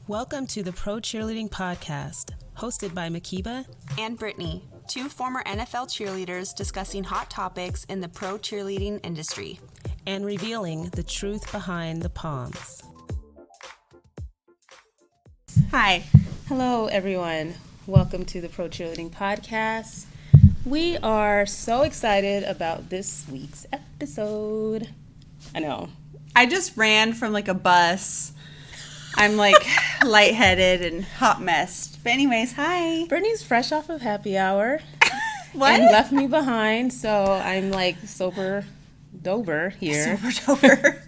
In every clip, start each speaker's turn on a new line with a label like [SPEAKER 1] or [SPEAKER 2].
[SPEAKER 1] Welcome to the Pro Cheerleading Podcast, hosted by Makiba
[SPEAKER 2] and Brittany, two former NFL cheerleaders discussing hot topics in the pro cheerleading industry
[SPEAKER 1] and revealing the truth behind the Poms.
[SPEAKER 3] Hi. Hello, everyone. Welcome to the Pro Cheerleading Podcast. We are so excited about this week's episode. I know. I just ran from like a bus. I'm like lightheaded and hot messed. But anyways, hi.
[SPEAKER 1] Brittany's fresh off of happy hour.
[SPEAKER 3] What?
[SPEAKER 1] And left me behind, so I'm like sober dober here.
[SPEAKER 3] Sober dober.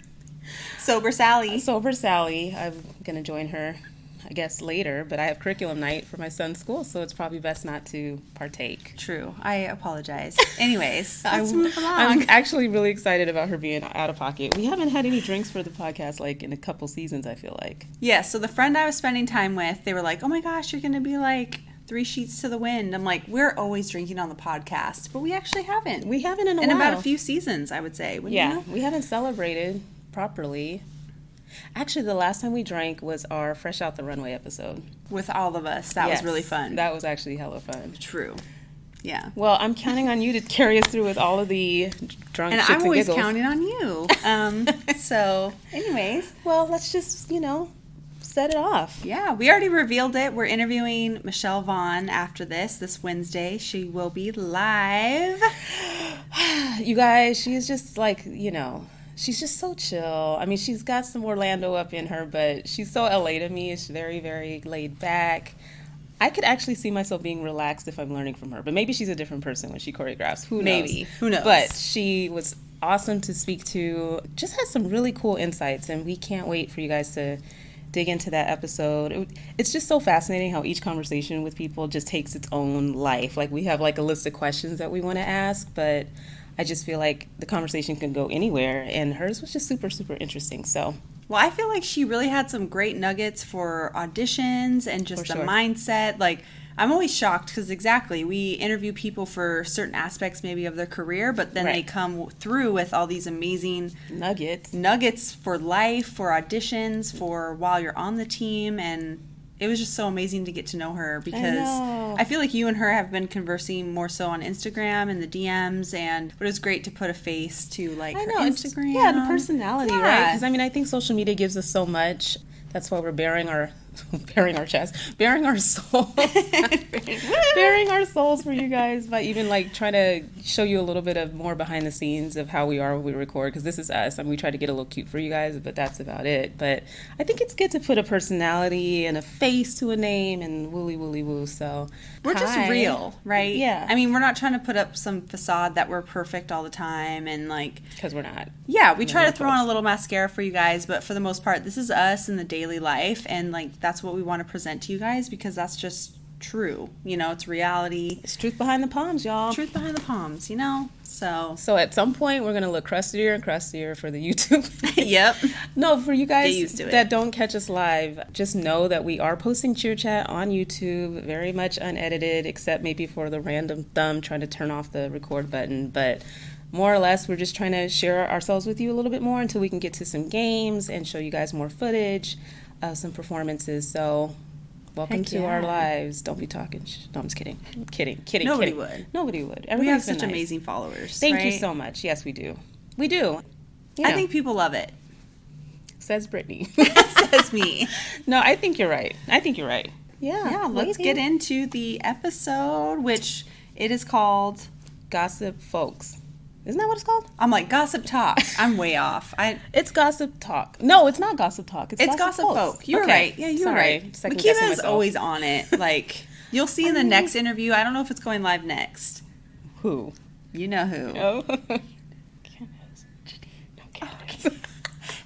[SPEAKER 3] Sober Sally.
[SPEAKER 1] Sober Sally. I'm going to join her, I guess, later, but I have curriculum night for my son's school, so it's probably best not to partake.
[SPEAKER 3] True. I apologize. Anyways,
[SPEAKER 1] let's move along. I'm actually really excited about her being out of pocket. We haven't had any drinks for the podcast like in a couple seasons, I feel like.
[SPEAKER 3] Yeah, so the friend I was spending time with, they were like, oh my gosh, you're going to be like 3 sheets to the wind. I'm like, we're always drinking on the podcast, but we actually haven't.
[SPEAKER 1] We haven't in a while.
[SPEAKER 3] In about a few seasons, I would say.
[SPEAKER 1] Yeah, you know? We haven't celebrated properly. Actually, the last time we drank was our Fresh Out the Runway episode.
[SPEAKER 3] With all of us. That was really fun.
[SPEAKER 1] That was actually hella fun.
[SPEAKER 3] True. Yeah.
[SPEAKER 1] Well, I'm counting on you to carry us through with all of the drunk
[SPEAKER 3] and
[SPEAKER 1] shits
[SPEAKER 3] I'm always
[SPEAKER 1] and giggles.
[SPEAKER 3] counting on you. So, anyways.
[SPEAKER 1] Well, let's just, set it off.
[SPEAKER 3] Yeah, we already revealed it. We're interviewing Michelle Vaughn after this Wednesday. She will be live.
[SPEAKER 1] You guys, she's just like, she's just so chill. I mean, she's got some Orlando up in her, but she's so LA to me. It's very, very laid back. I could actually see myself being relaxed if I'm learning from her, but maybe she's a different person when she choreographs. Who knows?
[SPEAKER 3] Maybe. Who knows?
[SPEAKER 1] But she was awesome to speak to. Just has some really cool insights, and we can't wait for you guys to dig into that episode. It's just so fascinating how each conversation with people just takes its own life. Like, we have like a list of questions that we want to ask, but I just feel like the conversation can go anywhere, and hers was just super, super interesting. So,
[SPEAKER 3] well, I feel like she really had some great nuggets for auditions and just the mindset. Like, I'm always shocked because exactly, we interview people for certain aspects maybe of their career, but then they come through with all these amazing nuggets for life, for auditions, for while you're on the team, and it was just so amazing to get to know her because I feel like you and her have been conversing more so on Instagram and the DMs, but it was great to put a face to like her Instagram.
[SPEAKER 1] Yeah, the personality, right? Because I mean, I think social media gives us so much. That's why we're bearing our souls, bearing our souls for you guys by even like trying to show you a little bit of more behind the scenes of how we are when we record, because this is us. I mean, we try to get a little cute for you guys, but that's about it. But I think it's good to put a personality and a face to a name and woolly woo. So
[SPEAKER 3] we're just real, right?
[SPEAKER 1] Yeah.
[SPEAKER 3] I mean, we're not trying to put up some facade that we're perfect all the time and like,
[SPEAKER 1] because we're not.
[SPEAKER 3] Yeah, we try to throw on a little mascara for you guys, but for the most part, this is us in the daily life, and like that's what we want to present to you guys because that's just true. It's reality.
[SPEAKER 1] It's truth behind the Poms, y'all.
[SPEAKER 3] Truth behind the Poms, So
[SPEAKER 1] at some point, we're going to look crustier and crustier for the YouTube.
[SPEAKER 3] Yep.
[SPEAKER 1] No, for you guys
[SPEAKER 3] Get used to
[SPEAKER 1] that don't catch us live, just know that we are posting Cheer Chat on YouTube, very much unedited, except maybe for the random thumb trying to turn off the record button. But more or less, we're just trying to share ourselves with you a little bit more until we can get to some games and show you guys more footage of some performances. So welcome to our lives. Don't be talking. No, I'm just kidding. Kidding.
[SPEAKER 3] Nobody would.
[SPEAKER 1] Everybody's
[SPEAKER 3] we have such amazing followers.
[SPEAKER 1] Thank you so much. Yes, we do. We do.
[SPEAKER 3] I think people love it.
[SPEAKER 1] Says Brittany.
[SPEAKER 3] Says me.
[SPEAKER 1] No, I think you're right.
[SPEAKER 3] Yeah, let's get into the episode, which it is called
[SPEAKER 1] Gossip Folks. Isn't that what it's called?
[SPEAKER 3] I'm like, Gossip Talk. I'm way off.
[SPEAKER 1] It's Gossip Talk. No, it's not Gossip Talk. It's Gossip
[SPEAKER 3] Folk. You're right. Yeah, you're right. Makiba is always on it. Like, you'll see in the next interview. I don't know if it's going live next.
[SPEAKER 1] Who?
[SPEAKER 3] You know who.
[SPEAKER 1] Oh.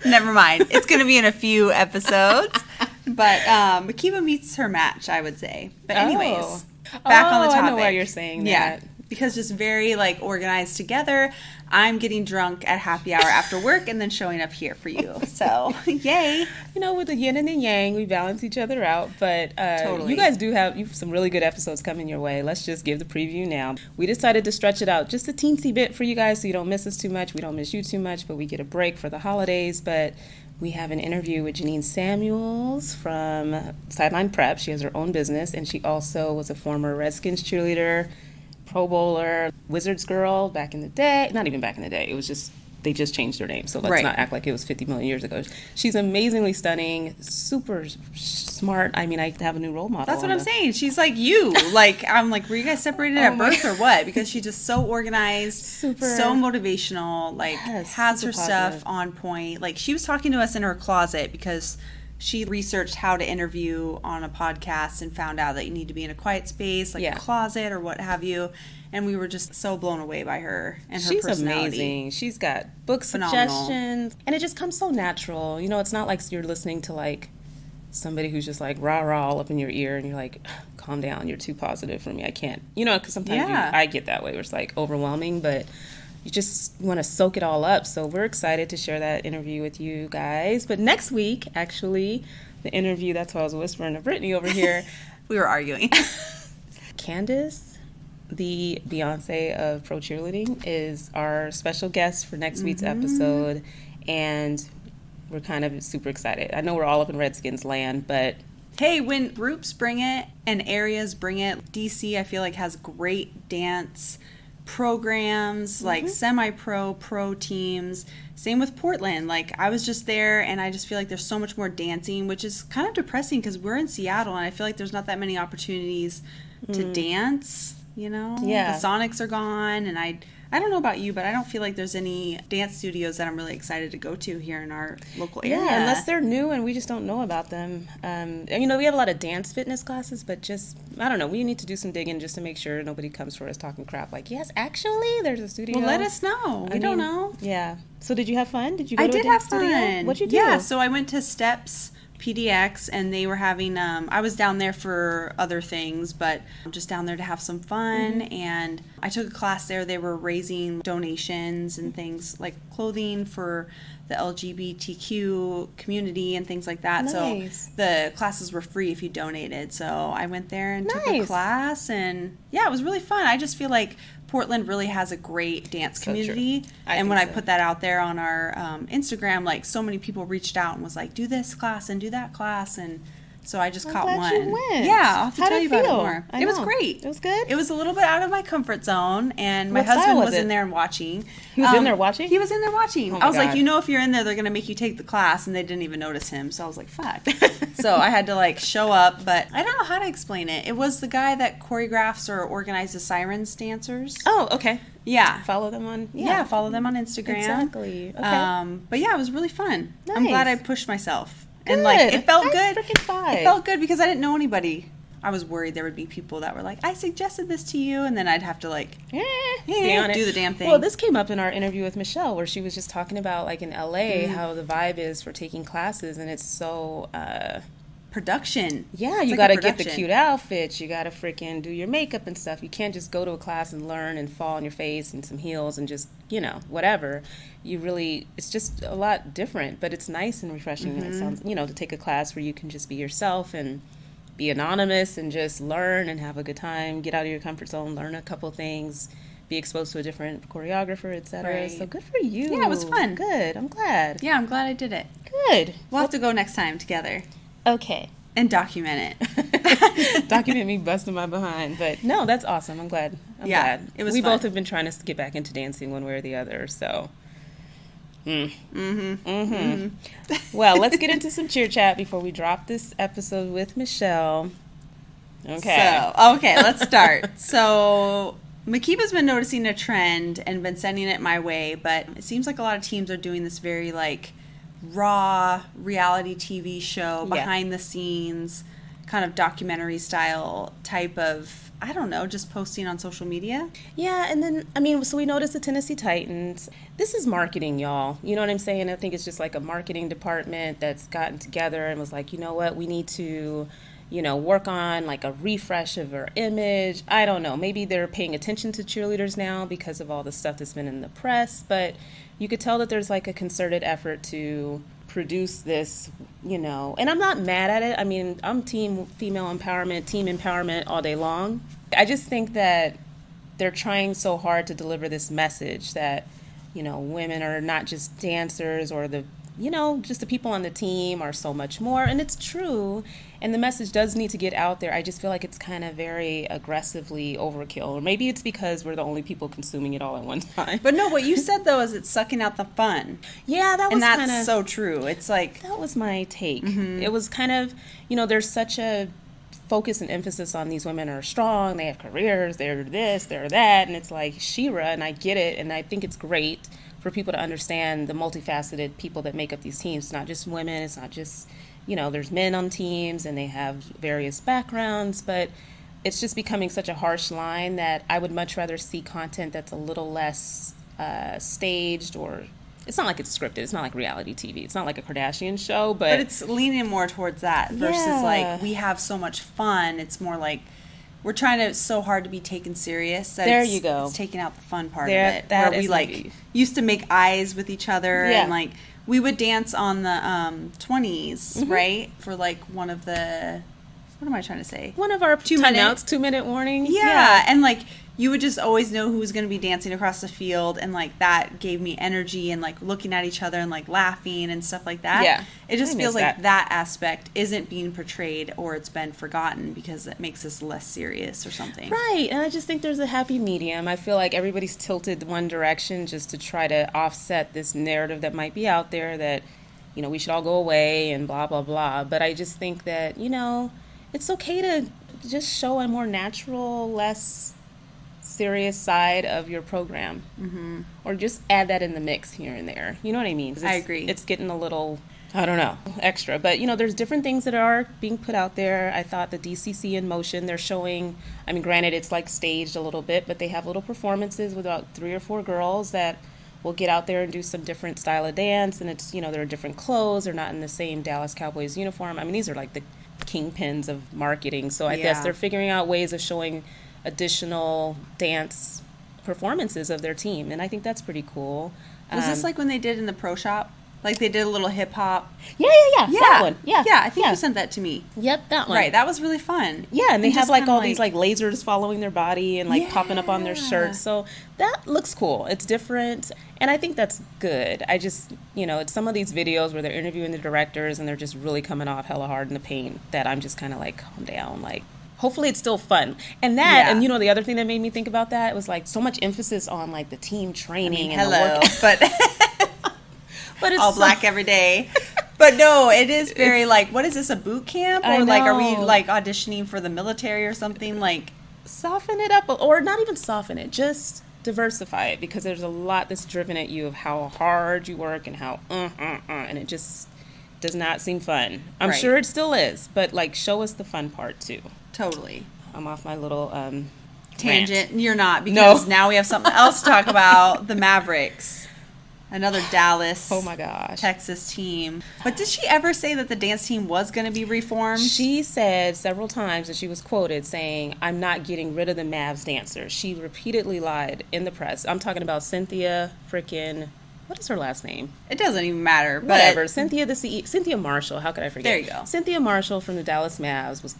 [SPEAKER 3] Never mind. It's going to be in a few episodes. But Makiba meets her match, I would say. But anyways, back on the topic.
[SPEAKER 1] I know why you're saying that.
[SPEAKER 3] Yeah. Because just very like organized together. I'm getting drunk at happy hour after work and then showing up here for you. So, yay.
[SPEAKER 1] With the yin and the yang, we balance each other out. But
[SPEAKER 3] totally.
[SPEAKER 1] You guys do have some really good episodes coming your way. Let's just give the preview now. We decided to stretch it out just a teensy bit for you guys so you don't miss us too much. We don't miss you too much, but we get a break for the holidays. But we have an interview with Janine Samuels from Sideline Prep. She has her own business, and she also was a former Redskins cheerleader, Pro Bowler, Wizards girl back in the day. Not even back in the day. It was just, they just changed her name. So let's not act like it was 50 million years ago. She's amazingly stunning, super smart. I mean, I have a new role model.
[SPEAKER 3] That's what I'm saying. She's like you. Like, I'm like, were you guys separated at birth or what? Because she's just so organized, so motivational, like has her stuff on point. Like, she was talking to us in her closet because she researched how to interview on a podcast and found out that you need to be in a quiet space, like a closet or what have you. And we were just so blown away by her and her personality. She's
[SPEAKER 1] amazing. She's got book suggestions. And it just comes so natural. You know, it's not like you're listening to, like, somebody who's just, like, rah-rah all up in your ear. And you're like, calm down. You're too positive for me. I can't. You know, because sometimes I get that way where it's, like, overwhelming. But you just want to soak it all up. So we're excited to share that interview with you guys. But next week, actually, the interview, that's why I was whispering to Brittany over here.
[SPEAKER 3] We were arguing.
[SPEAKER 1] Candace, the Beyonce of Pro Cheerleading, is our special guest for next week's episode. And we're kind of super excited. I know we're all up in Redskins land, but
[SPEAKER 3] hey, when groups bring it and areas bring it, DC, I feel like, has great dance programs, like semi-pro, pro teams. Same with Portland. Like, I was just there, and I just feel like there's so much more dancing, which is kind of depressing because we're in Seattle, and I feel like there's not that many opportunities to dance, you know?
[SPEAKER 1] Yeah.
[SPEAKER 3] The Sonics are gone, and I don't know about you, but I don't feel like there's any dance studios that I'm really excited to go to here in our local area.
[SPEAKER 1] Yeah, unless they're new and we just don't know about them. You know, we have a lot of dance fitness classes, but just, I don't know, we need to do some digging just to make sure nobody comes for us talking crap. Like, yes, actually, there's a studio.
[SPEAKER 3] Well, let us know. We don't know.
[SPEAKER 1] Yeah. So did you have fun? Did you go to a dance studio? I did have fun. What'd you do?
[SPEAKER 3] Yeah, so I went to Steps PDX, and they were having, I was down there for other things, but just down there to have some fun, and I took a class there. They were raising donations and things like clothing for the LGBTQ community and things like that.
[SPEAKER 1] Nice.
[SPEAKER 3] So the classes were free if you donated. So I went there and took a class, and yeah, it was really fun. I just feel like Portland really has a great dance community. And when I put that out there on our Instagram, like, so many people reached out and was like, do this class and do that class. And so I just caught one.
[SPEAKER 1] You went.
[SPEAKER 3] Yeah, I'll have to tell you about it more. It was great.
[SPEAKER 1] It was good?
[SPEAKER 3] It was a little bit out of my comfort zone, and my husband was in there and watching.
[SPEAKER 1] He was in there watching?
[SPEAKER 3] He was in there watching.
[SPEAKER 1] Oh
[SPEAKER 3] I was like, you know, if you're in there, they're going to make you take the class, and they didn't even notice him. So I was like, fuck. So I had to, like, show up, but I don't know how to explain it. It was the guy that choreographs or organizes Sirens dancers.
[SPEAKER 1] Oh, okay.
[SPEAKER 3] Yeah.
[SPEAKER 1] Follow them on...
[SPEAKER 3] Yeah, follow them on Instagram.
[SPEAKER 1] Exactly. Okay.
[SPEAKER 3] But yeah, it was really fun.
[SPEAKER 1] Nice.
[SPEAKER 3] I'm glad I pushed myself.
[SPEAKER 1] Good.
[SPEAKER 3] And, like, it felt good.
[SPEAKER 1] It
[SPEAKER 3] felt good because I didn't know anybody. I was worried there would be people that were like, I suggested this to you, and then I'd have to, like, do the damn thing.
[SPEAKER 1] Well, this came up in our interview with Michelle, where she was just talking about, like, in LA, how the vibe is for taking classes, and it's so...
[SPEAKER 3] production.
[SPEAKER 1] Yeah, you got to get the cute outfits. You got to freaking do your makeup and stuff. You can't just go to a class and learn and fall on your face and some heels and just, you know, whatever. You really, it's just a lot different, but it's nice and refreshing. It sounds, you know, to take a class where you can just be yourself and be anonymous and just learn and have a good time, get out of your comfort zone, learn a couple things, be exposed to a different choreographer, etc.
[SPEAKER 3] Right.
[SPEAKER 1] So good for you.
[SPEAKER 3] Yeah, it was fun.
[SPEAKER 1] Good. I'm glad.
[SPEAKER 3] Yeah, I'm glad I did it.
[SPEAKER 1] Good.
[SPEAKER 3] We'll have to go next time together.
[SPEAKER 1] Okay.
[SPEAKER 3] And document it.
[SPEAKER 1] Document me busting my behind. But no, that's awesome. I'm glad. I'm glad.
[SPEAKER 3] It was
[SPEAKER 1] we
[SPEAKER 3] fun.
[SPEAKER 1] both have been trying to get back into dancing one way or the other, so. Well, let's get into some cheer chat before we drop this episode with Michelle. Okay.
[SPEAKER 3] So, let's start. So, Makiba's been noticing a trend and been sending it my way, but it seems like a lot of teams are doing this very, like, raw reality TV show, behind the scenes, kind of documentary style type of, I don't know, just posting on social media.
[SPEAKER 1] Yeah, and then, I mean, so we noticed the Tennessee Titans. This is marketing, y'all. You know what I'm saying? I think it's just like a marketing department that's gotten together and was like, you know what, we need to, you know, work on like a refresh of our image. I don't know. Maybe they're paying attention to cheerleaders now because of all the stuff that's been in the press, but you could tell that there's like a concerted effort to produce this, you know, and I'm not mad at it. I mean, I'm team female empowerment, team empowerment all day long. I just think that they're trying so hard to deliver this message that, you know, women are not just dancers or the just the people on the team are so much more. And it's true. And the message does need to get out there. I just feel like it's kind of very aggressively overkill. Or maybe it's because we're the only people consuming it all at one time.
[SPEAKER 3] But no, what you said, though, is it's sucking out the fun.
[SPEAKER 1] Yeah, that was
[SPEAKER 3] and that's so true. It's like...
[SPEAKER 1] That was my take. It was kind of, there's such a focus and emphasis on these women are strong, they have careers, they're this, they're that. And it's like She-Ra, and I get it. And I think it's great for people to understand the multifaceted people that make up these teams. It's not just women. It's not just... there's men on teams and they have various backgrounds, but it's just becoming such a harsh line that I would much rather see content that's a little less staged, or it's not like it's scripted. It's not like reality TV. It's not like a Kardashian show, but
[SPEAKER 3] it's leaning more towards that versus like we have so much fun. It's more like we're trying to so hard to be taken serious. That
[SPEAKER 1] there you go.
[SPEAKER 3] It's taking out the fun part of it. That where we like used to make eyes with each other and like we would dance on the 20s, right? For like one of the, what am I trying to say?
[SPEAKER 1] One of our 2-minute warning.
[SPEAKER 3] Yeah. And like you would just always know who was going to be dancing across the field, and like that gave me energy, and like looking at each other and like laughing and stuff like that.
[SPEAKER 1] Yeah.
[SPEAKER 3] It just feels like that aspect isn't being portrayed, or it's been forgotten because it makes us less serious or something.
[SPEAKER 1] Right. And I just think there's a happy medium. I feel like everybody's tilted one direction just to try to offset this narrative that might be out there that, we should all go away and blah, blah, blah. But I just think that, it's okay to just show a more natural, less serious side of your program, or just add that in the mix here and there. You know what I mean?
[SPEAKER 3] I agree.
[SPEAKER 1] It's getting a little, I don't know, extra. But, there's different things that are being put out there. I thought the DCC in Motion, they're showing, granted, it's like staged a little bit, but they have little performances with about 3 or 4 girls that will get out there and do some different style of dance. And it's, they're different clothes. They're not in the same Dallas Cowboys uniform. These are like the kingpins of marketing. So I guess they're figuring out ways of showing additional dance performances of their team, and I think that's pretty cool.
[SPEAKER 3] Was this like when they did in the pro shop? Like they did a little hip hop?
[SPEAKER 1] Yeah. That one. Yeah.
[SPEAKER 3] I think you sent that to me.
[SPEAKER 1] Yep, that one.
[SPEAKER 3] Right, that was really fun.
[SPEAKER 1] Yeah, and they have like all these like lasers following their body and like popping up on their shirts. So that looks cool. It's different, and I think that's good. I just, it's some of these videos where they're interviewing the directors and they're just really coming off hella hard in the paint that I'm just kind of like, calm down, like, hopefully it's still fun. And that, and the other thing that made me think about that was like so much emphasis on like the team training and the work.
[SPEAKER 3] But it's all black every day. But no, it is very like, what is this, a boot camp? Or like, are we like auditioning for the military or something? Like,
[SPEAKER 1] soften it up, or not even soften it, just diversify it, because there's a lot that's driven at you of how hard you work and how and it just does not seem fun. I'm sure it still is, but like show us the fun part too.
[SPEAKER 3] Totally.
[SPEAKER 1] I'm off my little
[SPEAKER 3] tangent.
[SPEAKER 1] Rant.
[SPEAKER 3] You're not, because now we have something else to talk about. The Mavericks, another Dallas,
[SPEAKER 1] oh my gosh,
[SPEAKER 3] Texas team. But did she ever say that the dance team was going to be reformed?
[SPEAKER 1] She said several times, and she was quoted saying, "I'm not getting rid of the Mavs dancers." She repeatedly lied in the press. I'm talking about Cynthia frickin'. What is her last name?
[SPEAKER 3] It doesn't even matter. But
[SPEAKER 1] whatever. Cynthia Marshall. How could I forget?
[SPEAKER 3] There you go.
[SPEAKER 1] Cynthia Marshall from the Dallas Mavs was,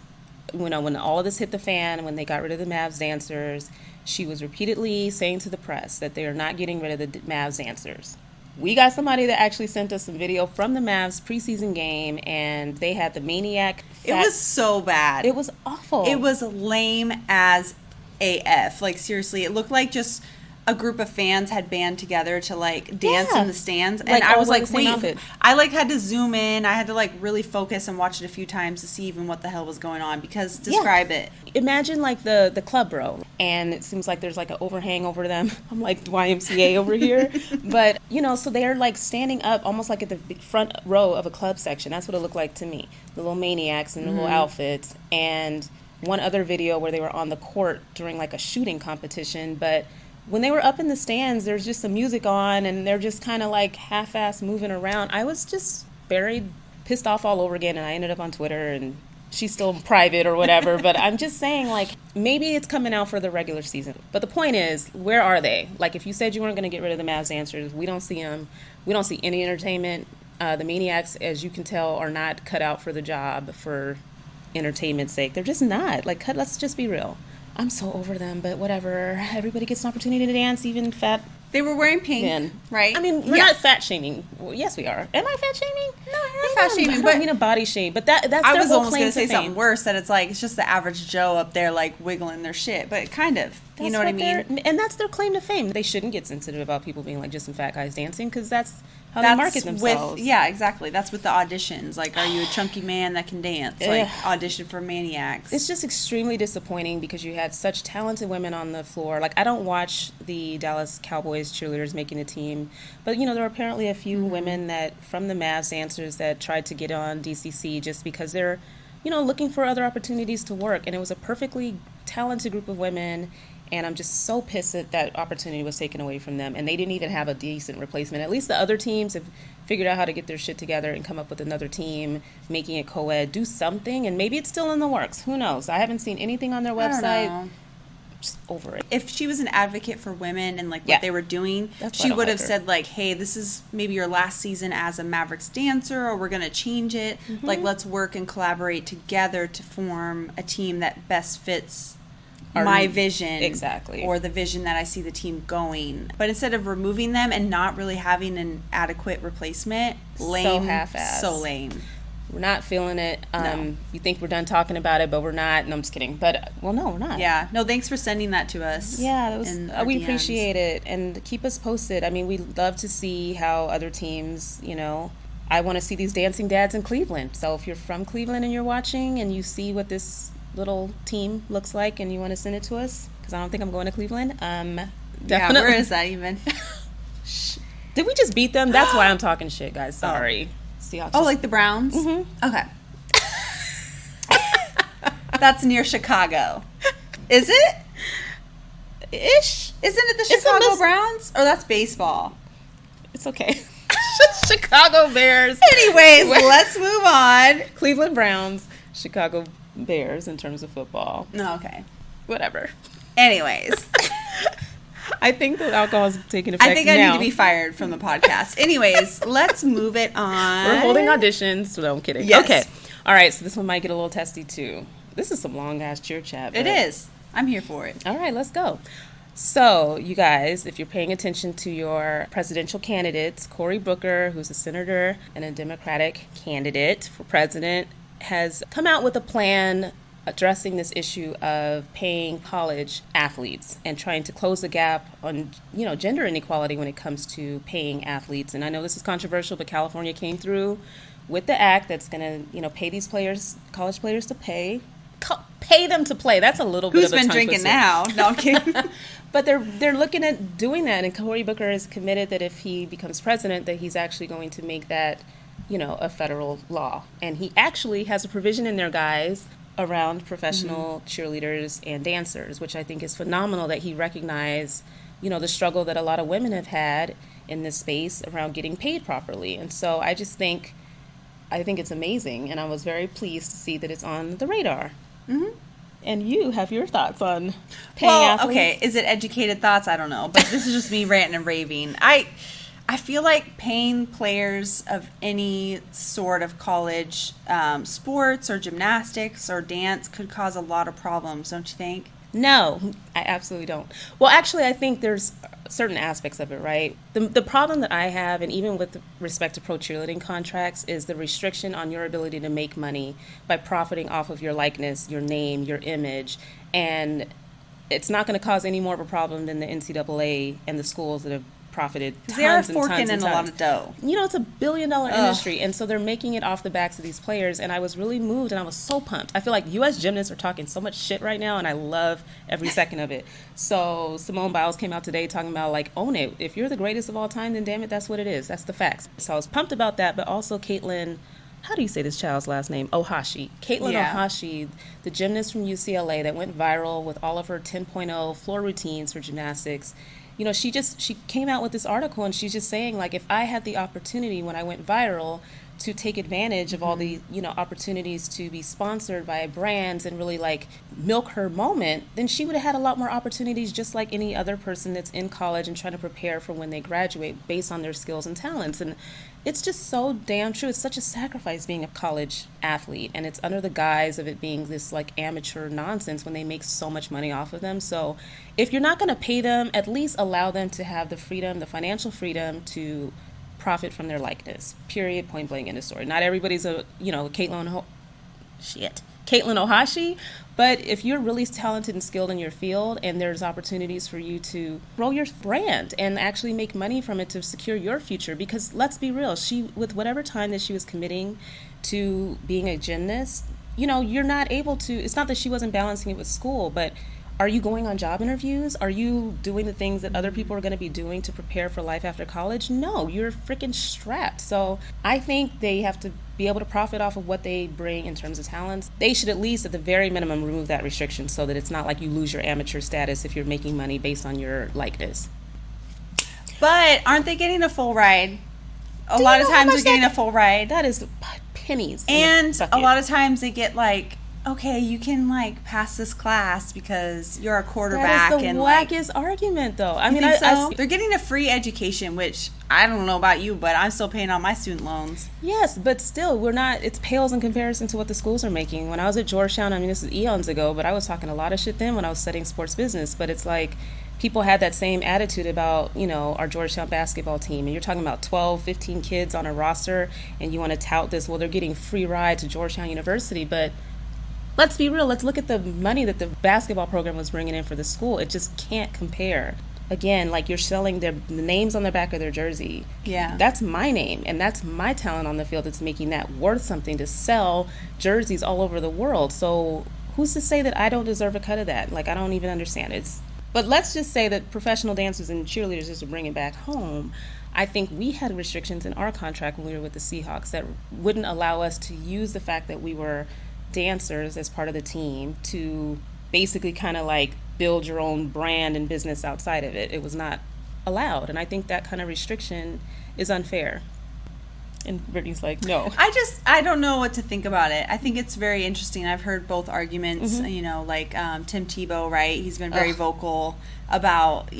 [SPEAKER 1] when all of this hit the fan, when they got rid of the Mavs dancers, she was repeatedly saying to the press that they are not getting rid of the Mavs dancers. We got somebody that actually sent us some video from the Mavs preseason game, and they had the Maniac.
[SPEAKER 3] It was so bad.
[SPEAKER 1] It was awful.
[SPEAKER 3] It was lame as AF. Like, seriously, it looked like just a group of fans had band together to like dance in the stands, and
[SPEAKER 1] like,
[SPEAKER 3] I was like,
[SPEAKER 1] wait,
[SPEAKER 3] I like had to zoom in. I had to like really focus and watch it a few times to see even what the hell was going on, because describe it.
[SPEAKER 1] Imagine like the club row, and it seems like there's like an overhang over them. I'm like YMCA over here, but so they're like standing up almost like at the front row of a club section. That's what it looked like to me. The little maniacs in the little outfits, and one other video where they were on the court during like a shooting competition, but when they were up in the stands, there's just some music on, and they're just kind of like half-ass moving around. I was just very pissed off all over again, and I ended up on Twitter, and she's still private or whatever. But I'm just saying, like, maybe it's coming out for the regular season. But the point is, where are they? Like, if you said you weren't going to get rid of the Mavs dancers, we don't see them. We don't see any entertainment. The Maniacs, as you can tell, are not cut out for the job for entertainment's sake. They're just not. Like, let's just be real. I'm so over them, but whatever. Everybody gets an opportunity to dance, even fat
[SPEAKER 3] They were wearing pink, right?
[SPEAKER 1] I mean, we're not fat shaming. Well, yes, we are. Am I fat shaming?
[SPEAKER 3] No, you're not fat shaming.
[SPEAKER 1] I don't mean a body shame, but that's their whole claim to fame.
[SPEAKER 3] I was almost going to say something worse, that it's like, it's just the average Joe up there, like, wiggling their shit. But kind of, you know what I mean?
[SPEAKER 1] And that's their claim to fame. They shouldn't get sensitive about people being like just some fat guys dancing, because that's how they market themselves.
[SPEAKER 3] Yeah, exactly. That's with the auditions. Like, are you a chunky man that can dance? Like, audition for Maniacs.
[SPEAKER 1] It's just extremely disappointing because you had such talented women on the floor. Like, I don't watch the Dallas Cowboys cheerleaders making a team, but, you know, there were apparently a few women that, from the Mavs dancers, that tried to get on DCC just because they're, you know, looking for other opportunities to work. And it was a perfectly talented group of women. And I'm just so pissed that that opportunity was taken away from them. And they didn't even have a decent replacement. At least the other teams have figured out how to get their shit together and come up with another team, making it co-ed, do something. And maybe it's still in the works. Who knows? I haven't seen anything on their website. I'm just over it.
[SPEAKER 3] If she was an advocate for women and, like, what they were doing, she would have said, like, hey, this is maybe your last season as a Mavericks dancer, or we're going to change it. Like, let's work and collaborate together to form a team that best fits my vision, or the vision that I see the team going. But instead of removing them and not really having an adequate replacement, lame,
[SPEAKER 1] so half-assed.
[SPEAKER 3] So lame.
[SPEAKER 1] We're not feeling it.
[SPEAKER 3] No.
[SPEAKER 1] You think we're done talking about it, but we're not. No, I'm just kidding. But, well, no, we're not.
[SPEAKER 3] Yeah. No, thanks for sending that to us.
[SPEAKER 1] Yeah, that was, we appreciate it. And keep us posted. I mean, we'd love to see how other teams, you know, I want to see these dancing dads in Cleveland. So if you're from Cleveland and you're watching and you see what this little team looks like and you want to send it to us, because I don't think I'm going to Cleveland, definitely.
[SPEAKER 3] Yeah, where is that even?
[SPEAKER 1] Did we just beat them? That's why I'm talking shit, guys. Sorry.
[SPEAKER 3] Oh, like the Browns? Okay. That's near Chicago. Is it?
[SPEAKER 1] Ish.
[SPEAKER 3] Isn't it the Chicago Browns? Or that's baseball.
[SPEAKER 1] It's okay. Chicago Bears.
[SPEAKER 3] Anyways, let's move on.
[SPEAKER 1] Cleveland Browns, Chicago Bears in terms of football.
[SPEAKER 3] No, okay.
[SPEAKER 1] Whatever.
[SPEAKER 3] Anyways.
[SPEAKER 1] I think the alcohol is taking effect now.
[SPEAKER 3] I think I need to be fired from the podcast. Anyways, let's move it on.
[SPEAKER 1] We're holding auditions. So no, I'm kidding.
[SPEAKER 3] Yes.
[SPEAKER 1] Okay. All right, so this one might get a little testy too. This is some long-ass cheer chat.
[SPEAKER 3] It is. I'm here for it.
[SPEAKER 1] All right, let's go. So, you guys, if you're paying attention to your presidential candidates, Cory Booker, who's a senator and a Democratic candidate for president, has come out with a plan addressing this issue of paying college athletes and trying to close the gap on, you know, gender inequality when it comes to paying athletes. And I know this is controversial, but California came through with the act that's going to, you know, pay these players, college players, to pay them to play. That's a little bit of a tongue twister.
[SPEAKER 3] Who's been drinking now? No, I'm kidding.
[SPEAKER 1] But they're looking at doing that, and Cory Booker is committed that if he becomes president, that he's actually going to make that, you know, a federal law. And he actually has a provision in there, guys, around professional cheerleaders and dancers, which I think is phenomenal, that he recognized, you know, the struggle that a lot of women have had in this space around getting paid properly. And so I think it's amazing, and I was very pleased to see that it's on the radar. Mm-hmm. And you have your thoughts on paying athletes?
[SPEAKER 3] Okay, is it educated thoughts? I don't know, but this is just me ranting and raving. I feel like paying players of any sort of college sports or gymnastics or dance could cause a lot of problems, don't you think?
[SPEAKER 1] No, I absolutely don't. Well, actually, I think there's certain aspects of it, right? The problem that I have, and even with respect to pro cheerleading contracts, is the restriction on your ability to make money by profiting off of your likeness, your name, your image. And it's not going to cause any more of a problem than the NCAA and the schools that have profited tons
[SPEAKER 3] they are
[SPEAKER 1] and tons
[SPEAKER 3] forking
[SPEAKER 1] and
[SPEAKER 3] in
[SPEAKER 1] tons.
[SPEAKER 3] A lot of dough.
[SPEAKER 1] You know, it's $1 billion industry, and so they're making it off the backs of these players, and I was really moved, and I was so pumped. I feel like U.S. gymnasts are talking so much shit right now, and I love every second of it. So Simone Biles came out today talking about, like, own it. If you're the greatest of all time, then damn it, that's what it is. That's the facts. So I was pumped about that, but also Caitlin, how do you say this child's last name? Ohashi. Caitlin Ohashi, the gymnast from UCLA that went viral with all of her 10.0 floor routines for gymnastics. You know, she came out with this article, and she's just saying, like, if I had the opportunity when I went viral to take advantage of all the, opportunities to be sponsored by brands and really like milk her moment, then she would have had a lot more opportunities just like any other person that's in college and trying to prepare for when they graduate based on their skills and talents. And it's just so damn true. It's such a sacrifice being a college athlete, and it's under the guise of it being this like amateur nonsense when they make so much money off of them. So if you're not going to pay them, at least allow them to have the freedom, the financial freedom to profit from their likeness. Period. Point blank. End of story. Not everybody's a Caitlin Ohashi, but if you're really talented and skilled in your field, and there's opportunities for you to grow your brand and actually make money from it to secure your future, because let's be real, she, with whatever time that she was committing to being a gymnast, you're not able to, it's not that she wasn't balancing it with school, but are you going on job interviews? Are you doing the things that other people are going to be doing to prepare for life after college? No, you're freaking strapped. So I think they have to be able to profit off of what they bring in terms of talents. They should at least, at the very minimum, remove that restriction so that it's not like you lose your amateur status if you're making money based on your likeness.
[SPEAKER 3] But aren't they getting a full ride? A lot of times they're getting a full ride.
[SPEAKER 1] That is pennies.
[SPEAKER 3] And a lot of times they get like, okay, you can like pass this class because you're a quarterback.
[SPEAKER 1] That is the wackest argument, though. I mean,
[SPEAKER 3] they're getting a free education, which I don't know about you, but I'm still paying on my student loans.
[SPEAKER 1] Yes, but still, it pales in comparison to what the schools are making. When I was at Georgetown, I mean, this is eons ago, but I was talking a lot of shit then when I was studying sports business. But it's like people had that same attitude about, our Georgetown basketball team. And you're talking about 12, 15 kids on a roster, and you want to tout this, well, they're getting free ride to Georgetown University, but let's be real. Let's look at the money that the basketball program was bringing in for the school. It just can't compare. Again, like you're selling the names on the back of their jersey.
[SPEAKER 3] Yeah.
[SPEAKER 1] That's my name, and that's my talent on the field that's making that worth something to sell jerseys all over the world. So who's to say that I don't deserve a cut of that? Like, I don't even understand it. But let's just say that professional dancers and cheerleaders, just to bring it back home, I think we had restrictions in our contract when we were with the Seahawks that wouldn't allow us to use the fact that we were dancers as part of the team to basically kind of like build your own brand and business outside of it. It was not allowed, and I think that kind of restriction is unfair. And Brittany's like, no.
[SPEAKER 3] I don't know what to think about it. I think it's very interesting. I've heard both arguments, like Tim Tebow, right? He's been very vocal about,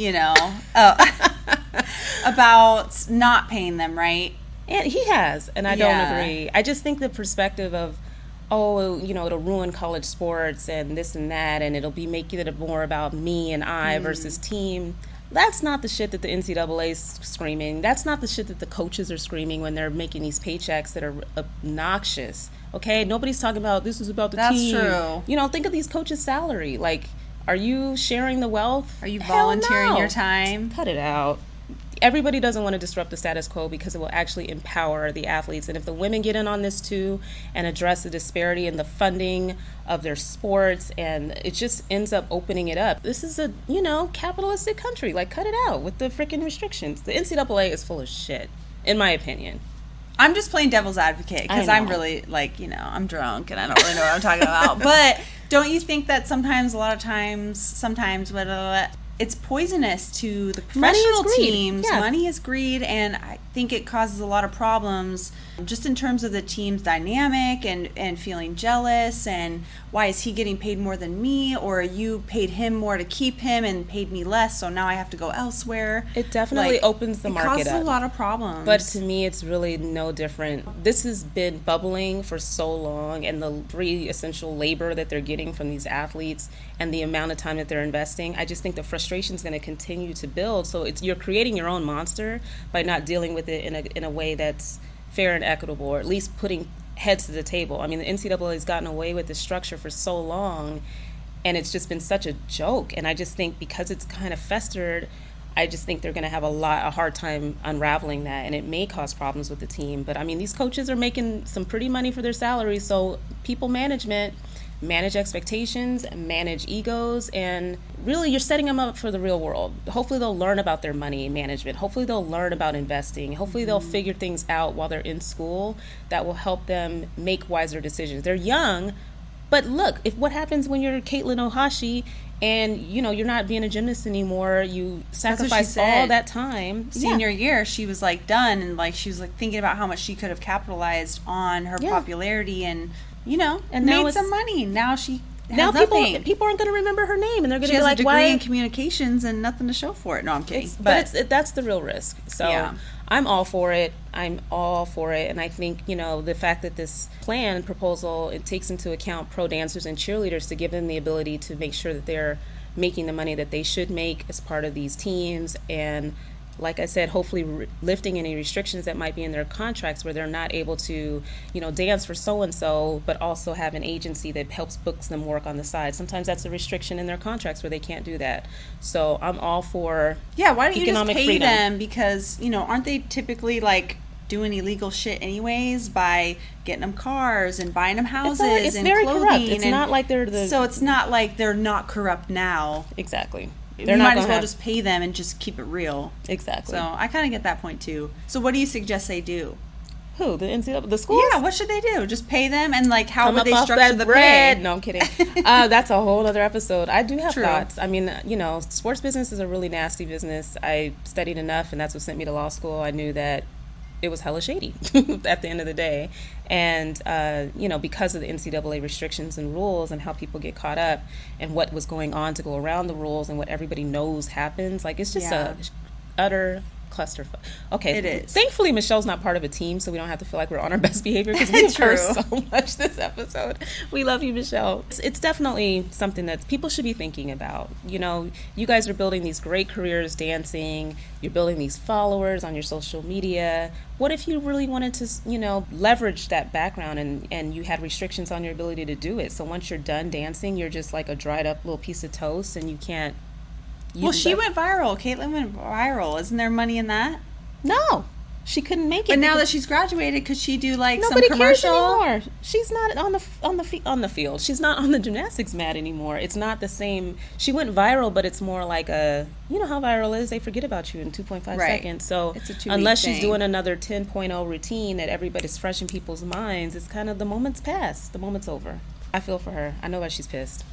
[SPEAKER 3] about not paying them, right?
[SPEAKER 1] And he has, and I don't agree. I just think the perspective of, it'll ruin college sports and this and that, and it'll be making it more about me and I versus team. That's not the shit that the NCAA's screaming. That's not the shit that the coaches are screaming when they're making these paychecks that are obnoxious. Okay? Nobody's talking about this is about the team.
[SPEAKER 3] That's true.
[SPEAKER 1] Think of these coaches' salary. Like, are you sharing the wealth?
[SPEAKER 3] Are you volunteering your time?
[SPEAKER 1] Cut it out. Everybody doesn't want to disrupt the status quo because it will actually empower the athletes. And if the women get in on this too and address the disparity in the funding of their sports, and it just ends up opening it up. This is a, capitalistic country. Like, cut it out with the freaking restrictions. The NCAA is full of shit, in my opinion.
[SPEAKER 3] I'm just playing devil's advocate because I'm really, I'm drunk and I don't really know what I'm talking about. But don't you think that sometimes it's poisonous to the professional teams?
[SPEAKER 1] Yeah.
[SPEAKER 3] Money is greed, and I think it causes a lot of problems just in terms of the team's dynamic and feeling jealous, and why is he getting paid more than me, or you paid him more to keep him and paid me less, so now I have to go elsewhere.
[SPEAKER 1] It definitely opens the market up. It
[SPEAKER 3] causes a lot of problems.
[SPEAKER 1] But to me, it's really no different. This has been bubbling for so long, and the free essential labor that they're getting from these athletes and the amount of time that they're investing, I just think the frustration is going to continue to build. So you're creating your own monster by not dealing with it in a way that's fair and equitable, or at least putting heads to the table. I mean, the NCAA has gotten away with this structure for so long, and it's just been such a joke. And I just think because it's kind of festered, I just think they're going to have a hard time unraveling that, and it may cause problems with the team. But I mean, these coaches are making some pretty money for their salaries, so people management, manage expectations, manage egos, and really you're setting them up for the real world. Hopefully they'll learn about their money management. Hopefully they'll learn about investing. Hopefully they'll figure things out while they're in school that will help them make wiser decisions. They're young, But look, if what happens when you're Caitlin Ohashi and, you know, you're not being a gymnast anymore, you sacrifice all that time.
[SPEAKER 3] Senior year, she was, like, done, and, like, she was, like, thinking about how much she could have capitalized on her popularity and, you know, and made some money. Now she has nothing.
[SPEAKER 1] People aren't going to remember her name, and they're going to be like,
[SPEAKER 3] she has a degree in communications and nothing to show for it. No, I'm kidding.
[SPEAKER 1] But that's the real risk. So I'm all for it. And I think, you know, the fact that this plan proposal, it takes into account pro dancers and cheerleaders to give them the ability to make sure that they're making the money that they should make as part of these teams. And like I said, hopefully lifting any restrictions that might be in their contracts where they're not able to, you know, dance for so-and-so, but also have an agency that helps books them work on the side. Sometimes that's a restriction in their contracts where they can't do that. So I'm all for
[SPEAKER 3] why don't you just pay them? Because, you know, aren't they typically, like, doing illegal shit anyways by getting them cars and buying them houses
[SPEAKER 1] it's
[SPEAKER 3] and
[SPEAKER 1] very
[SPEAKER 3] clothing?
[SPEAKER 1] Corrupt. It's not like they're
[SPEAKER 3] So it's not like they're not corrupt now.
[SPEAKER 1] Exactly.
[SPEAKER 3] You might as well just pay them and just keep it real.
[SPEAKER 1] Exactly.
[SPEAKER 3] So I kind of get that point too. So what do you suggest they do?
[SPEAKER 1] Who? The NCAA? The schools?
[SPEAKER 3] Yeah, what should they do? Just pay them, and like how would they structure the pay?
[SPEAKER 1] No, I'm kidding. That's a whole other episode. I do have thoughts. I mean, you know, sports business is a really nasty business. I studied enough, and that's what sent me to law school. I knew that it was hella shady at the end of the day. And, you know, because of the NCAA restrictions and rules and how people get caught up and what was going on to go around the rules and what everybody knows happens, like, it's just a utter clusterfuck. Okay.
[SPEAKER 3] It is.
[SPEAKER 1] Thankfully, Michelle's not part of a team, so we don't have to feel like we're on our best behavior because we hurt so much this episode. We love you, Michelle. It's definitely something that people should be thinking about. You know, you guys are building these great careers dancing. You're building these followers on your social media. What if you really wanted to, you know, leverage that background and you had restrictions on your ability to do it? So once you're done dancing, you're just like a dried up little piece of toast and you can't.
[SPEAKER 3] Well, she went viral. Caitlin went viral. Isn't there money in that?
[SPEAKER 1] No. She couldn't make it.
[SPEAKER 3] But now that she's graduated, could she do like
[SPEAKER 1] some commercial? Nobody cares anymore. She's not on the field. She's not on the gymnastics mat anymore. It's not the same. She went viral, but it's more like a, you know how viral is? They forget about you in 2.5 seconds. So unless she's doing another 10.0 routine that everybody's fresh in people's minds, it's kind of the moment's passed. The moment's over. I feel for her. I know why she's pissed.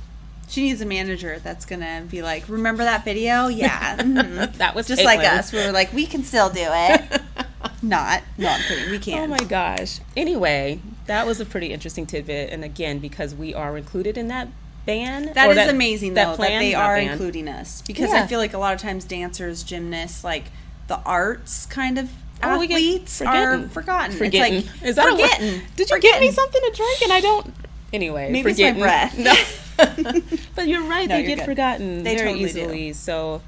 [SPEAKER 3] She needs a manager that's going to be like, remember that video? Yeah. Mm-hmm.
[SPEAKER 1] That was
[SPEAKER 3] just like us. We were like, we can still do it. Not. No, I'm kidding. We can.
[SPEAKER 1] Oh, my gosh. Anyway, that was a pretty interesting tidbit. And again, because we are included in that ban.
[SPEAKER 3] That is amazing, though, that they are including us. Because I feel like a lot of times dancers, gymnasts, like the arts kind of athletes are forgotten. It's like,
[SPEAKER 1] is that forgetting. Did you give me something to drink and I don't? Anyway,
[SPEAKER 3] maybe it's my breath.
[SPEAKER 1] No. But you're right, they get forgotten very easily. So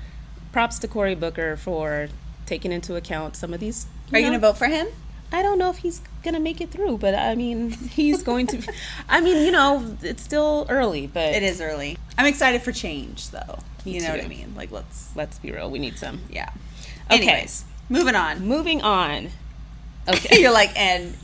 [SPEAKER 1] props to Cory Booker for taking into account some of these.
[SPEAKER 3] Are you going to vote for him?
[SPEAKER 1] I don't know if he's going to make it through, but I mean, he's going to. I mean, you know, it's still early, but.
[SPEAKER 3] It is early. I'm excited for change, though. You know what I mean? Like,
[SPEAKER 1] let's be real. We need some.
[SPEAKER 3] Yeah.
[SPEAKER 1] Okay.
[SPEAKER 3] Anyways, moving on. Okay. You're like, and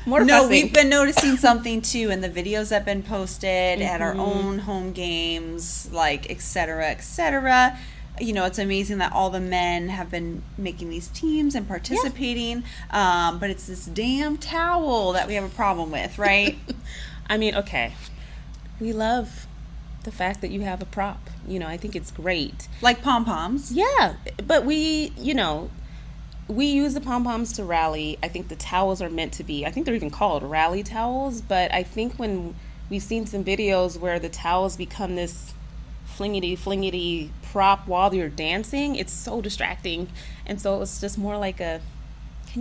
[SPEAKER 1] more
[SPEAKER 3] no,
[SPEAKER 1] fussing.
[SPEAKER 3] We've been noticing something too in the videos that have been posted at our own home games, like et cetera. You know, it's amazing that all the men have been making these teams and participating, but it's this damn towel that we have a problem with, right?
[SPEAKER 1] I mean, okay, we love the fact that you have a prop. You know, I think it's great.
[SPEAKER 3] Like pom-poms.
[SPEAKER 1] Yeah, but we use the pom-poms to rally. I think the towels are meant to be, I think they're even called rally towels, but I think when we've seen some videos where the towels become this flingity prop while you're dancing, it's so distracting. And so it's just more like can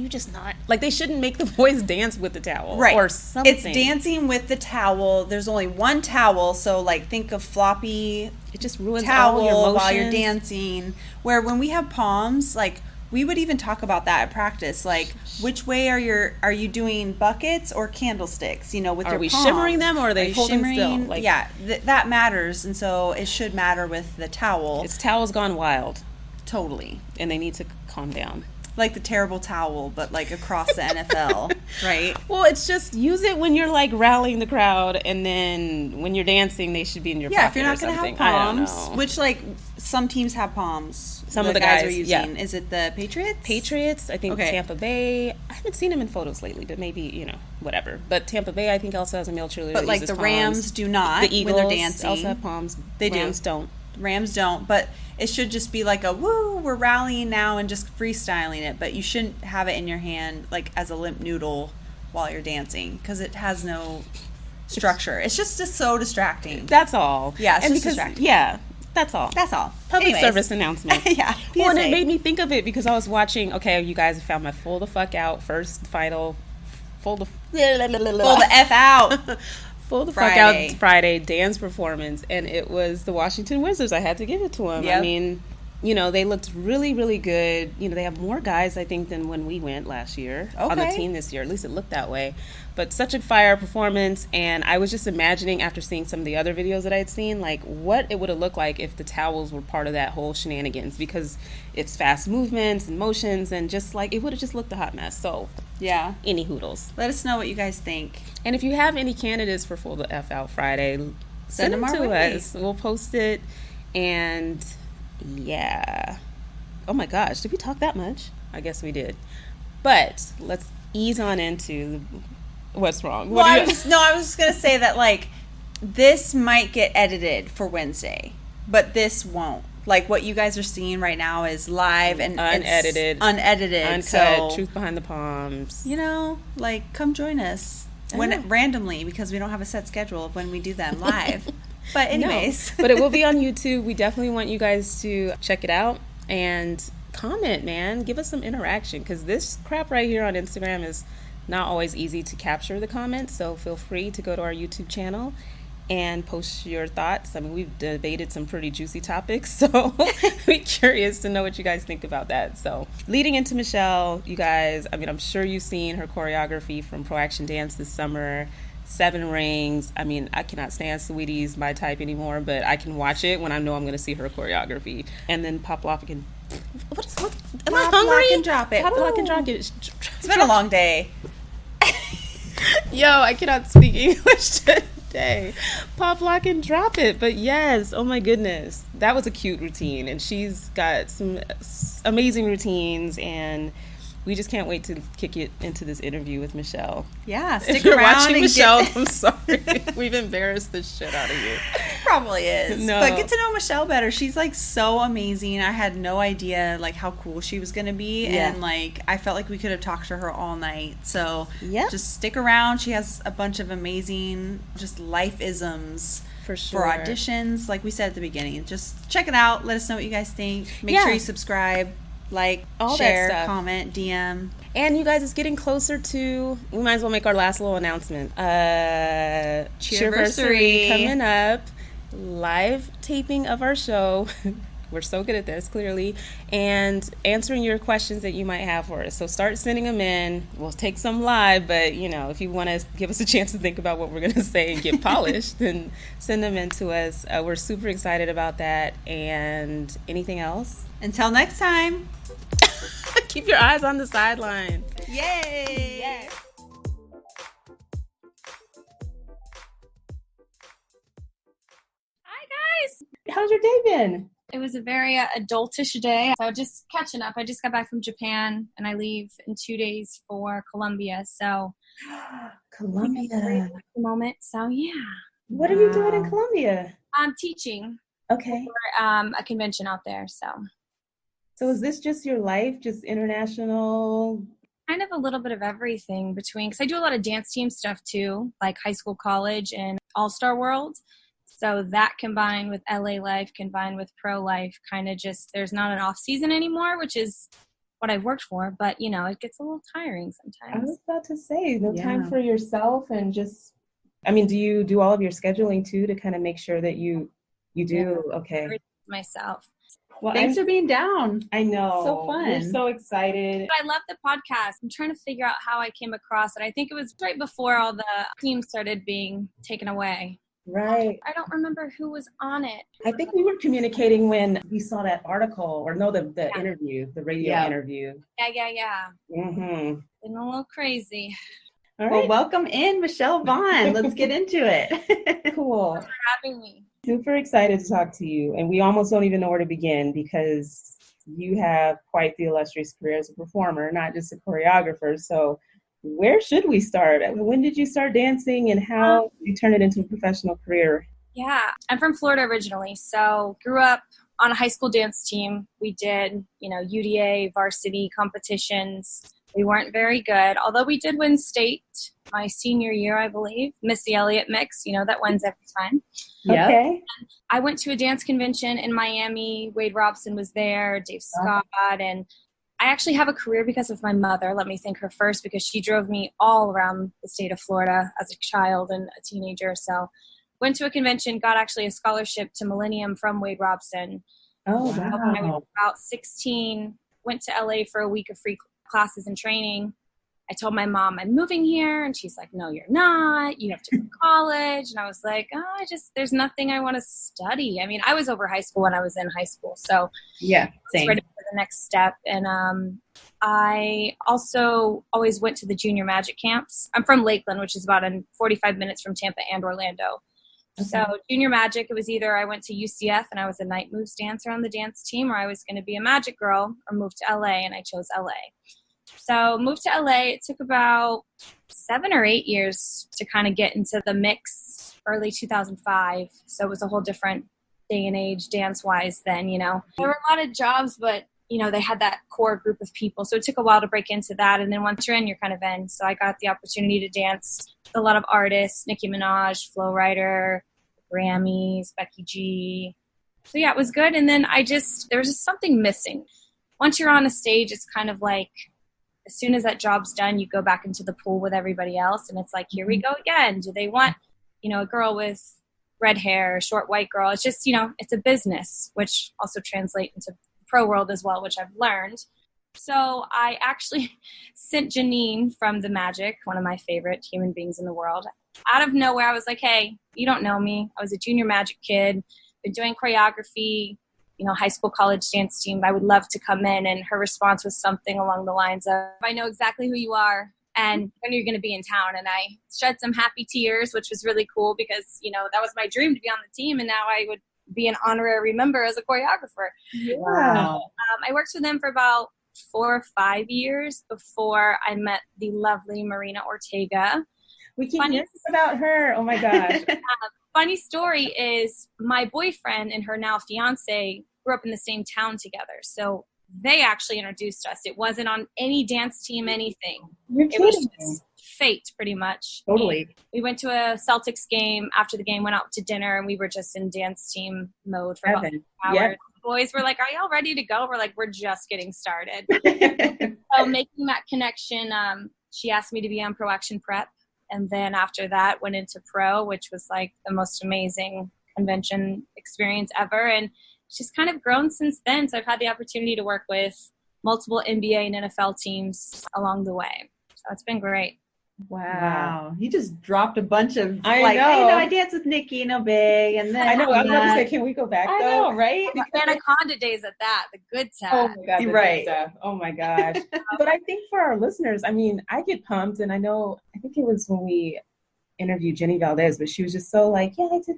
[SPEAKER 1] you just not? Like, they shouldn't make the boys dance with the towel.
[SPEAKER 3] Right.
[SPEAKER 1] Or something.
[SPEAKER 3] It's dancing with the towel. There's only one towel, so, like, think of floppy
[SPEAKER 1] it just ruins
[SPEAKER 3] towel
[SPEAKER 1] all your motions
[SPEAKER 3] while you're dancing. Where when we have Poms, like, we would even talk about that at practice. Like, which way are you doing buckets or candlesticks? You know, with your palms.
[SPEAKER 1] Are we shimmering them or are they holding still?
[SPEAKER 3] Like, yeah, that matters, and so it should matter with the towel.
[SPEAKER 1] It's towels gone wild.
[SPEAKER 3] Totally.
[SPEAKER 1] And they need to calm down.
[SPEAKER 3] Like the terrible towel, but like across the NFL. Right.
[SPEAKER 1] Well, it's just use it when you're like rallying the crowd, and then when you're dancing, they should be in your pocket.
[SPEAKER 3] Yeah, if you're not going to have Poms, which like some teams have Poms.
[SPEAKER 1] Some of the guys
[SPEAKER 3] are using. Yeah. Is it the Patriots?
[SPEAKER 1] Patriots, I think. Okay. Tampa Bay. I haven't seen them in photos lately, but maybe whatever. But Tampa Bay, I think, also has a male cheerleader.
[SPEAKER 3] But like the
[SPEAKER 1] Poms.
[SPEAKER 3] Rams do not.
[SPEAKER 1] The Eagles
[SPEAKER 3] when they're dancing
[SPEAKER 1] also have Poms. Rams don't.
[SPEAKER 3] Rams don't, but it should just be like a woo, we're rallying now and just freestyling it, but you shouldn't have it in your hand like as a limp noodle while you're dancing because it has no structure. It's just so distracting.
[SPEAKER 1] That's all.
[SPEAKER 3] Yeah, it's just distracting.
[SPEAKER 1] Yeah, that's all.
[SPEAKER 3] That's all.
[SPEAKER 1] Public service announcement.
[SPEAKER 3] Yeah.
[SPEAKER 1] Well, and it made me think of it because I was watching, okay, you guys have found my full the fuck out first final full the
[SPEAKER 3] F out.
[SPEAKER 1] Full the fuck out Friday dance performance, and it was the Washington Wizards. I had to give it to them. Yep. I mean, they looked really, really good. They have more guys, I think, than when we went last year on the team this year. At least it looked that way. But such a fire performance, and I was just imagining after seeing some of the other videos that I'd seen, like what it would have looked like if the towels were part of that whole shenanigans, because it's fast movements and motions, and just like it would have just looked a hot mess. So
[SPEAKER 3] yeah,
[SPEAKER 1] any hoodles.
[SPEAKER 3] Let us know what you guys think.
[SPEAKER 1] And if you have any candidates for Full the F Out Friday, send them to us. We'll post it. And yeah. Oh my gosh, did we talk that much? I guess we did. But let's ease on into what's wrong.
[SPEAKER 3] Well, I was just going to say that like this might get edited for Wednesday, but this won't. Like what you guys are seeing right now is live and
[SPEAKER 1] unedited,
[SPEAKER 3] uncut,
[SPEAKER 1] so, truth behind the Poms.
[SPEAKER 3] Like come join us randomly because we don't have a set schedule of when we do them live. But anyways,
[SPEAKER 1] but it will be on YouTube. We definitely want you guys to check it out and comment, man. Give us some interaction because this crap right here on Instagram is not always easy to capture the comments. So feel free to go to our YouTube channel and post your thoughts. I mean, we've debated some pretty juicy topics, so we're curious to know what you guys think about that. So leading into Michelle, you guys, I mean, I'm sure you've seen her choreography from Pro Action Dance this summer. 7 Rings. I mean, I cannot stand Sweetie's my type anymore, but I can watch it when I know I'm going to see her choreography. And then Pop Lock and what? Am I hungry?
[SPEAKER 3] Lock and drop it.
[SPEAKER 1] Pop Lock and drop it.
[SPEAKER 3] It's been a long day.
[SPEAKER 1] Yo, I cannot speak English today. Pop, lock, and drop it. But yes, oh my goodness. That was a cute routine. And she's got some amazing routines. And we just can't wait to kick it into this interview with Michelle.
[SPEAKER 3] Yeah,
[SPEAKER 1] stick around. If you're watching Michelle, I'm sorry. We've embarrassed the shit out of you.
[SPEAKER 3] Probably is. No. But get to know Michelle better. She's like so amazing. I had no idea like how cool she was going to be. Yeah. And like I felt like we could have talked to her all night. So just stick around. She has a bunch of amazing just life-isms. For sure. For auditions. Like we said at the beginning. Just check it out. Let us know what you guys think. Make sure you subscribe. Like, all share, that stuff. Comment, DM.
[SPEAKER 1] And you guys, it's getting closer to, we might as well make our last little announcement. Cheerversary coming up. Live taping of our show. We're so good at this, clearly. And answering your questions that you might have for us. So start sending them in. We'll take some live, but, if you want to give us a chance to think about what we're going to say and get polished, then send them in to us. We're super excited about that. And anything else?
[SPEAKER 3] Until next time.
[SPEAKER 1] Keep your eyes on the sideline.
[SPEAKER 3] Yay! Yes.
[SPEAKER 4] Hi, guys.
[SPEAKER 1] How's your day been?
[SPEAKER 4] It was a very adultish day. So just catching up. I just got back from Japan, and I leave in 2 days for Colombia. So
[SPEAKER 1] Colombia.
[SPEAKER 4] At the moment. So yeah.
[SPEAKER 1] What are you doing in Colombia?
[SPEAKER 4] I'm teaching.
[SPEAKER 1] Okay.
[SPEAKER 4] For a convention out there.
[SPEAKER 1] So is this just your life, just international?
[SPEAKER 4] Kind of a little bit of everything between, because I do a lot of dance team stuff too, like high school, college, and all-star world. So that combined with LA life, combined with pro life, kind of just, there's not an off season anymore, which is what I've worked for. But, it gets a little tiring sometimes.
[SPEAKER 1] I was about to say, no time for yourself and just, I mean, do you do all of your scheduling too to kind of make sure that you do? Okay.
[SPEAKER 4] Myself.
[SPEAKER 3] Well, thanks for being down.
[SPEAKER 1] I know.
[SPEAKER 3] So fun.
[SPEAKER 1] We're so excited.
[SPEAKER 4] I love the podcast. I'm trying to figure out how I came across it. I think it was right before all the themes started being taken away.
[SPEAKER 1] Right.
[SPEAKER 4] I don't remember who was on it.
[SPEAKER 1] I think we were communicating when we saw that article, or no, the interview, the radio interview.
[SPEAKER 4] Yeah.
[SPEAKER 1] Mm-hmm.
[SPEAKER 4] Been a little crazy.
[SPEAKER 5] All right.
[SPEAKER 3] Well, welcome in, Michelle Vaughn. Let's get into it.
[SPEAKER 5] Cool.
[SPEAKER 4] Thanks for having me.
[SPEAKER 5] Super excited to talk to you. And we almost don't even know where to begin because you have quite the illustrious career as a performer, not just a choreographer. So where should we start? When did you start dancing and how did you turn it into a professional career?
[SPEAKER 4] Yeah, I'm from Florida originally, so grew up on a high school dance team. We did, UDA varsity competitions. We weren't very good, although we did win state my senior year, I believe. Missy Elliott mix, that wins every time.
[SPEAKER 3] Yep.
[SPEAKER 5] Okay.
[SPEAKER 4] I went to a dance convention in Miami. Wade Robson was there, Dave Scott, and I actually have a career because of my mother. Let me thank her first because she drove me all around the state of Florida as a child and a teenager. So went to a convention, got actually a scholarship to Millennium from Wade Robson.
[SPEAKER 5] Oh,
[SPEAKER 4] When I was about 16, went to LA for a week of free classes and training. I told my mom, I'm moving here. And she's like, no, you're not. You have to go to college. And I was like, there's nothing I want to study. I mean, I was over high school when I was in high school. So
[SPEAKER 3] yeah, same.
[SPEAKER 4] ready for the next step. And I also always went to the junior magic camps. I'm from Lakeland, which is about 45 minutes from Tampa and Orlando. Okay. So junior magic, it was either I went to UCF and I was a night moves dancer on the dance team, or I was going to be a magic girl or move to LA, and I chose LA. So moved to LA. It took about 7 or 8 years to kind of get into the mix, early 2005. So it was a whole different day and age dance-wise then, There were a lot of jobs, but, they had that core group of people. So it took a while to break into that. And then once you're in, you're kind of in. So I got the opportunity to dance with a lot of artists, Nicki Minaj, Flo Rida, Grammys, Becky G. So yeah, it was good. And then there was just something missing. Once you're on a stage, it's kind of like, as soon as that job's done, you go back into the pool with everybody else. And it's like, here we go again. Do they want, a girl with red hair, a short white girl? It's just, it's a business, which also translates into the pro world as well, which I've learned. So I actually sent Janine from The Magic, one of my favorite human beings in the world. Out of nowhere, I was like, hey, you don't know me. I was a junior magic kid, been doing choreography, high school, college dance team. I would love to come in. And her response was something along the lines of, I know exactly who you are and when you're going to be in town. And I shed some happy tears, which was really cool because, that was my dream to be on the team. And now I would be an honorary member as a choreographer.
[SPEAKER 5] Wow.
[SPEAKER 4] I worked with them for about 4 or 5 years before I met the lovely Marina Ortega.
[SPEAKER 5] We keep hearing about her. Oh my gosh.
[SPEAKER 4] Funny story is my boyfriend and her now fiance grew up in the same town together. So they actually introduced us. It wasn't on any dance team, anything. It was just fate, pretty much.
[SPEAKER 3] Totally.
[SPEAKER 4] And we went to a Celtics game. After the game, went out to dinner, and we were just in dance team mode for about 2 hours. Yep. The boys were like, are y'all ready to go? We're like, we're just getting started. So making that connection, she asked me to be on Pro Action Prep. And then after that, went into pro, which was like the most amazing convention experience ever. And she's kind of grown since then. So I've had the opportunity to work with multiple NBA and NFL teams along the way. So it's been great.
[SPEAKER 3] Wow. You just dropped a bunch of,
[SPEAKER 5] I know.
[SPEAKER 3] I danced with Nikki, big. And then
[SPEAKER 5] I know. I was about to say, can we go back, though?
[SPEAKER 3] I know, right?
[SPEAKER 4] Anaconda days at that, the good stuff.
[SPEAKER 5] Oh, my God.
[SPEAKER 3] Right.
[SPEAKER 5] Good stuff. Oh, my gosh. But I think for our listeners, I mean, I get pumped. And I think it was when we interviewed Jenny Valdez, but she was just so like, yeah, I did,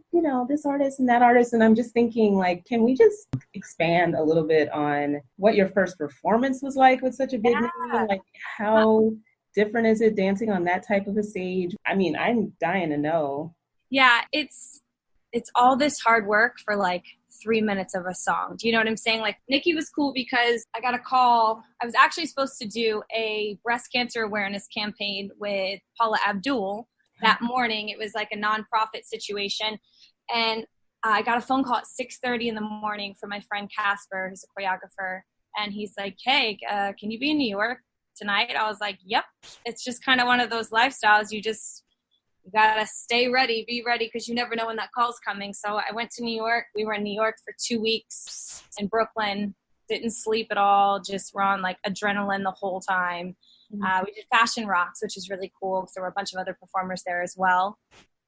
[SPEAKER 5] this artist and that artist. And I'm just thinking, like, can we just expand a little bit on what your first performance was like with such a big name? Like, how different is it dancing on that type of a stage? I mean, I'm dying to know.
[SPEAKER 4] Yeah, it's all this hard work for like 3 minutes of a song. Do you know what I'm saying? Like, Nikki was cool because I got a call. I was actually supposed to do a breast cancer awareness campaign with Paula Abdul that morning. It was like a nonprofit situation. And I got a phone call at 6:30 in the morning from my friend Casper, who's a choreographer. And he's like, hey, can you be in New York tonight? I was like, yep. It's just kind of one of those lifestyles. You gotta stay ready, be ready, because you never know when that call's coming. So I went to New York. We were in New York for 2 weeks in Brooklyn. Didn't sleep at all. Just were on like adrenaline the whole time. We did Fashion Rocks, which is really cool because there were a bunch of other performers there as well.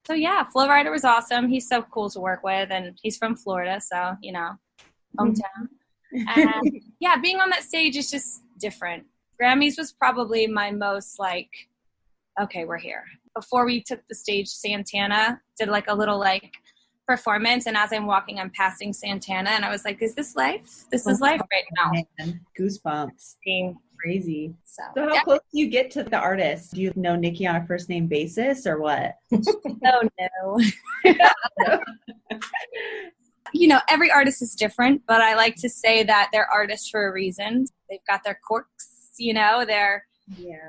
[SPEAKER 4] So yeah, Flo Rida was awesome. He's so cool to work with, and he's from Florida, so hometown. And yeah, being on that stage is just different. Grammys was probably my most like okay, we're here. Before we took the stage, Santana did like a little like performance, and as I'm walking, I'm passing Santana, and I was like, is this life? This is life right now.
[SPEAKER 3] Man. Goosebumps. Crazy.
[SPEAKER 4] So
[SPEAKER 3] how close do you get to the artist? Do you know Nikki on a first name basis or what?
[SPEAKER 4] Oh, no. You know, every artist is different, but I like to say that they're artists for a reason. They've got their quirks, you know,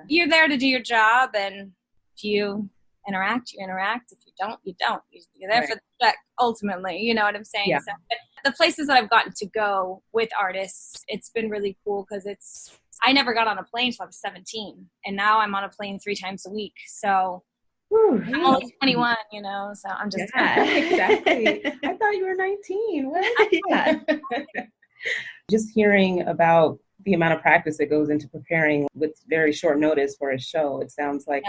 [SPEAKER 4] you're there to do your job, and if you interact, you interact. If you don't, you don't. You're there for the check, ultimately. You know what I'm saying?
[SPEAKER 3] Yeah.
[SPEAKER 4] So, the places that I've gotten to go with artists, it's been really cool because I never got on a plane until I was 17, and now I'm on a plane 3 times a week. So I'm only 21, you know, so I'm just...
[SPEAKER 5] Yeah, exactly. I thought you were 19. What?
[SPEAKER 3] Yeah.
[SPEAKER 5] Just hearing about the amount of practice that goes into preparing with very short notice for a show, it sounds like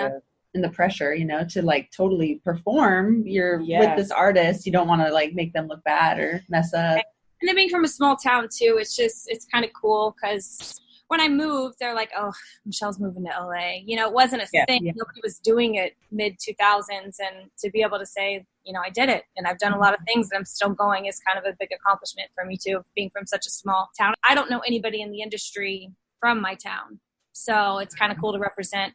[SPEAKER 3] and the pressure, you know, to like totally perform. You're with this artist. You don't want to like make them look bad or mess up.
[SPEAKER 4] And then being from a small town too, it's kind of cool because when I moved, they're like, oh, Michelle's moving to LA. You know, it wasn't a thing. Yeah. Nobody was doing it mid-2000s. And to be able to say, you know, I did it and I've done a lot of things and I'm still going is kind of a big accomplishment for me too, being from such a small town. I don't know anybody in the industry from my town. So it's kind of cool to represent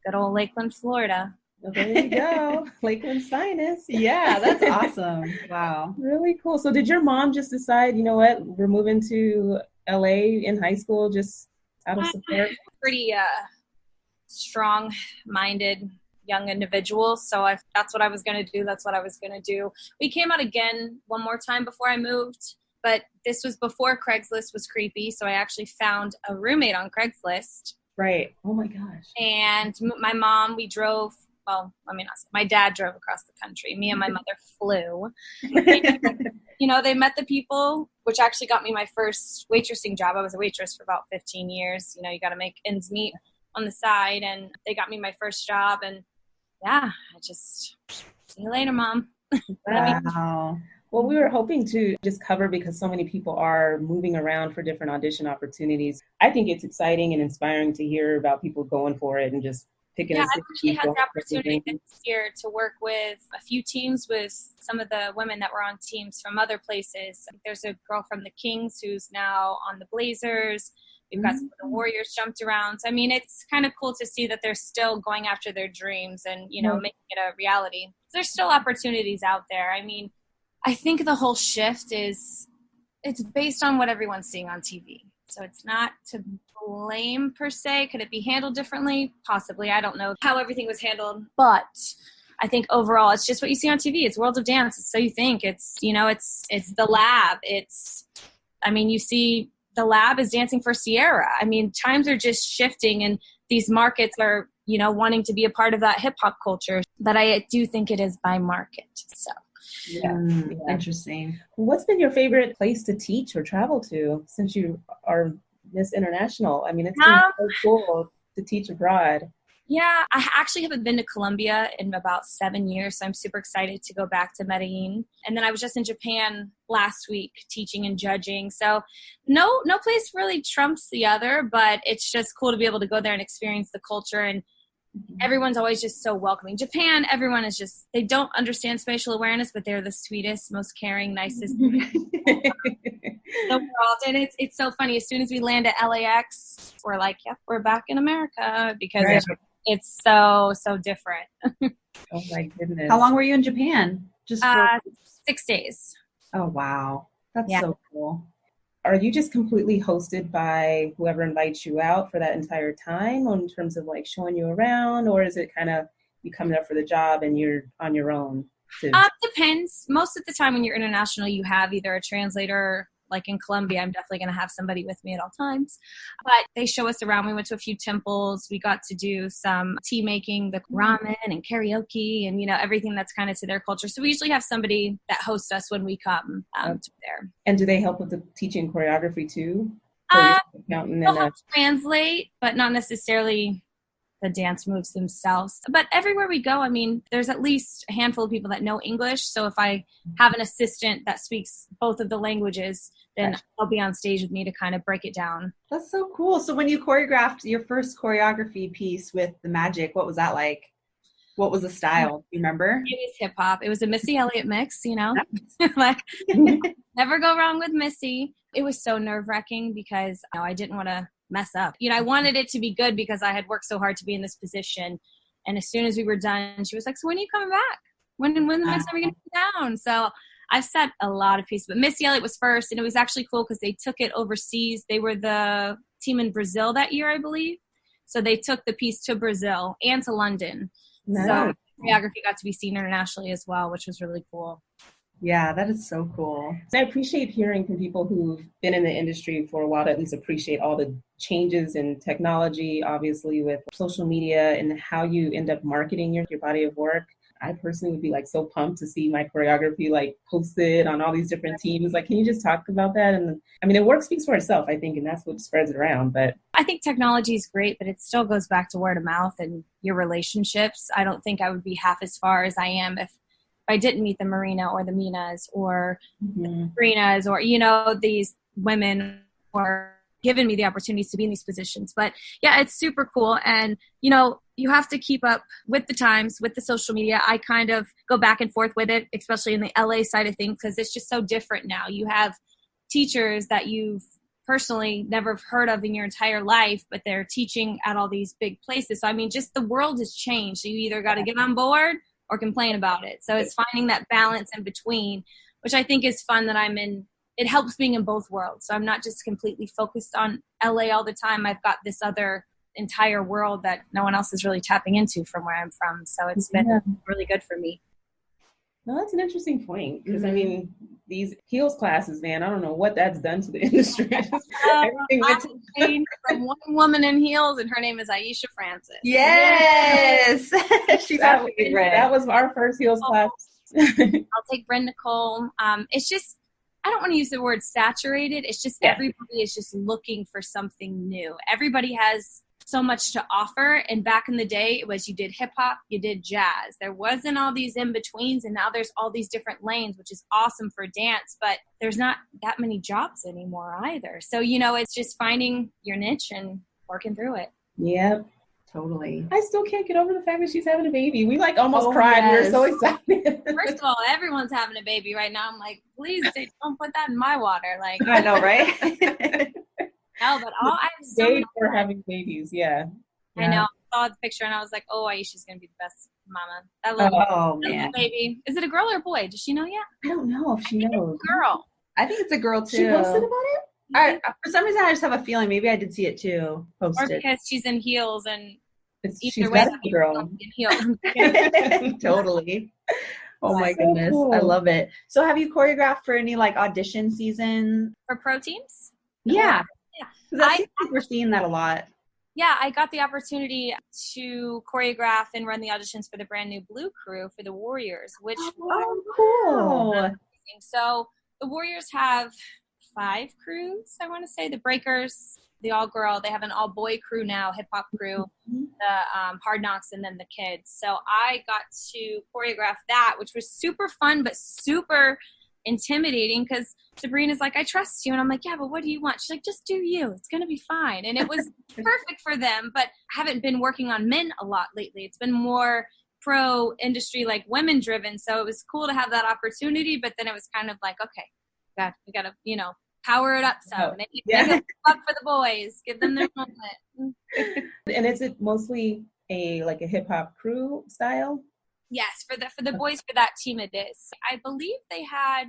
[SPEAKER 4] good old Lakeland, Florida.
[SPEAKER 5] Well, there you go. Lakeland Sinus.
[SPEAKER 3] Yeah, that's awesome. Wow.
[SPEAKER 5] Really cool. So did your mom just decide, you know what, we're moving to LA in high school just out of support?
[SPEAKER 4] Pretty strong-minded young individual. So that's what I was going to do. That's what I was going to do. We came out again one more time before I moved, but this was before Craigslist was creepy. So I actually found a roommate on Craigslist.
[SPEAKER 5] Right. Oh my gosh.
[SPEAKER 4] And my mom, we drove, well, let me not say, my dad drove across the country. Me and my mother flew. And, you know, they met the people, which actually got me my first waitressing job. I was a waitress for about 15 years. You know, you got to make ends meet on the side. And they got me my first job. And yeah, I just, see you later, Mom.
[SPEAKER 3] Wow.
[SPEAKER 5] Well, we were hoping to just cover because so many people are moving around for different audition opportunities. I think it's exciting and inspiring to hear about people going for it and just picking
[SPEAKER 4] I actually had the opportunity this year to work with a few teams with some of the women that were on teams from other places. There's a girl from the Kings who's now on the Blazers. We've got some of the Warriors jumped around. So, I mean, it's kind of cool to see that they're still going after their dreams and, you know, making it a reality. There's still opportunities out there. I mean, I think the whole shift it's based on what everyone's seeing on TV. So it's not to blame per se. Could it be handled differently? Possibly. I don't know how everything was handled, but I think overall it's just what you see on TV. It's World of Dance. It's So You Think. It's, you know, it's The Lab. You see The Lab is dancing for Sierra. I mean, times are just shifting and these markets are, you know, wanting to be a part of that hip hop culture. But I do think it is by market. So.
[SPEAKER 5] Yeah.
[SPEAKER 3] Interesting.
[SPEAKER 5] What's been your favorite place to teach or travel to since you are Miss International? I mean, it's been so cool to teach abroad.
[SPEAKER 4] Yeah, I actually haven't been to Colombia in about 7 years, so I'm super excited to go back to Medellin. And then I was just in Japan last week teaching and judging. So no place really trumps the other, but it's just cool to be able to go there and experience the culture. And everyone's always just so welcoming. Japan, everyone is just, they don't understand spatial awareness, but they're the sweetest, most caring, nicest. And it's so funny. As soon as we land at LAX, we're like, yep, we're back in America because it's so different.
[SPEAKER 5] Oh my goodness.
[SPEAKER 3] How long were you in Japan? Just for
[SPEAKER 4] 6 days.
[SPEAKER 3] Oh, wow. That's so cool.
[SPEAKER 5] Are you just completely hosted by whoever invites you out for that entire time in terms of like showing you around, or is it kind of you coming up for the job and you're on your own?
[SPEAKER 4] Depends. Most of the time when you're international, you have either a translator. Like in Colombia, I'm definitely going to have somebody with me at all times. But they show us around. We went to a few temples. We got to do some tea making, the ramen and karaoke and, you know, everything that's kind of to their culture. So we usually have somebody that hosts us when we come to there.
[SPEAKER 5] And do they help with the teaching choreography too?
[SPEAKER 4] They'll help translate, but not necessarily the dance moves themselves. But everywhere we go, I mean, there's at least a handful of people that know English. So if I have an assistant that speaks both of the languages, then they'll be on stage with me to kind of break it down.
[SPEAKER 2] That's so cool. So when you choreographed your first choreography piece with the magic, what was that like? What was the style? Do you remember?
[SPEAKER 4] It was hip hop. It was a Missy Elliott mix, you know, like never go wrong with Missy. It was so nerve wracking because I didn't want to mess up. I wanted it to be good because I had worked so hard to be in this position. And as soon as we were done, she was like, so when are you coming back? When the next time are we going to come down? So I've set a lot of pieces, but Missy Elliott was first. And it was actually cool because they took it overseas. They were the team in Brazil that year, I believe. So they took the piece to Brazil and to London. Nice. So choreography got to be seen internationally as well, which was really cool.
[SPEAKER 2] Yeah, that is so cool.
[SPEAKER 5] I appreciate hearing from people who've been in the industry for a while to at least appreciate all the changes in technology, obviously with social media and how you end up marketing your body of work. I personally would be like so pumped to see my choreography like posted on all these different teams. Like, can you just talk about that? And I mean, the work speaks for itself, I think, and that's what spreads it around. But
[SPEAKER 4] I think technology is great, but it still goes back to word of mouth and your relationships. I don't think I would be half as far as I am if I didn't meet the Marina or the Minas or the Sabrinas or, these women or given me the opportunities to be in these positions. But yeah, it's super cool. And, you have to keep up with the times, with the social media. I kind of go back and forth with it, especially in the LA side of things, because it's just so different now. You have teachers that you've personally never heard of in your entire life, but they're teaching at all these big places. So, I mean, just the world has changed. So you either got to get on board or complain about it. So it's finding that balance in between, which I think is fun that I'm in. It helps being in both worlds. So I'm not just completely focused on LA all the time. I've got this other entire world that no one else is really tapping into from where I'm from. So it's been really good for me.
[SPEAKER 5] No, that's an interesting point because I mean, these heels classes, man, I don't know what that's done to the industry.
[SPEAKER 4] I've seen from one woman in heels, and her name is Aisha Francis.
[SPEAKER 2] Yes, she's our favorite.
[SPEAKER 5] That was our first heels class.
[SPEAKER 4] I'll take Bryn Nicole. It's just, I don't want to use the word saturated. It's just everybody is just looking for something new. Everybody has so much to offer. And back in the day, it was you did hip hop, you did jazz. There wasn't all these in-betweens, and now there's all these different lanes, which is awesome for dance, but there's not that many jobs anymore either. So, it's just finding your niche and working through it.
[SPEAKER 5] Yep.
[SPEAKER 2] Totally.
[SPEAKER 5] I still can't get over the fact that she's having a baby. We almost cried. Yes. We were so excited.
[SPEAKER 4] First of all, everyone's having a baby right now. I'm like, please don't put that in my water. Like,
[SPEAKER 2] I know, right?
[SPEAKER 4] No, but
[SPEAKER 5] for having babies, yeah.
[SPEAKER 4] I know. I saw the picture and I was like, oh, Aisha's gonna be the best mama. That little baby. Is it a girl or a boy? Does she know yet?
[SPEAKER 5] I don't know if she knows.
[SPEAKER 4] Girl.
[SPEAKER 2] I think it's a girl too.
[SPEAKER 5] She posted about it?
[SPEAKER 2] For some reason, I just have a feeling. Maybe I did see it too. Posted.
[SPEAKER 4] Or because she's in heels and
[SPEAKER 5] she's got a girl.
[SPEAKER 2] Totally. Oh my goodness. Cool. I love it. So have you choreographed for any audition season?
[SPEAKER 4] For pro teams?
[SPEAKER 2] Yeah. I think we're seeing that a lot.
[SPEAKER 4] Yeah, I got the opportunity to choreograph and run the auditions for the brand new Blue Crew for the Warriors, which
[SPEAKER 2] cool.
[SPEAKER 4] Amazing. So the Warriors have 5 crews, I want to say. The Breakers, the all-girl, they have an all-boy crew now, hip-hop crew, the Hard Knocks, and then the kids. So I got to choreograph that, which was super fun, but super intimidating because Sabrina's like, I trust you. And I'm like, yeah, but what do you want? She's like, just do you. It's going to be fine. And it was perfect for them, but I haven't been working on men a lot lately. It's been more pro industry, like women driven. So it was cool to have that opportunity, but then it was kind of like, okay, we got to, power it up some. Make it up for the boys. Give them their moment.
[SPEAKER 5] And is it mostly a hip hop crew style?
[SPEAKER 4] Yes, for the boys for that team it is. I believe they had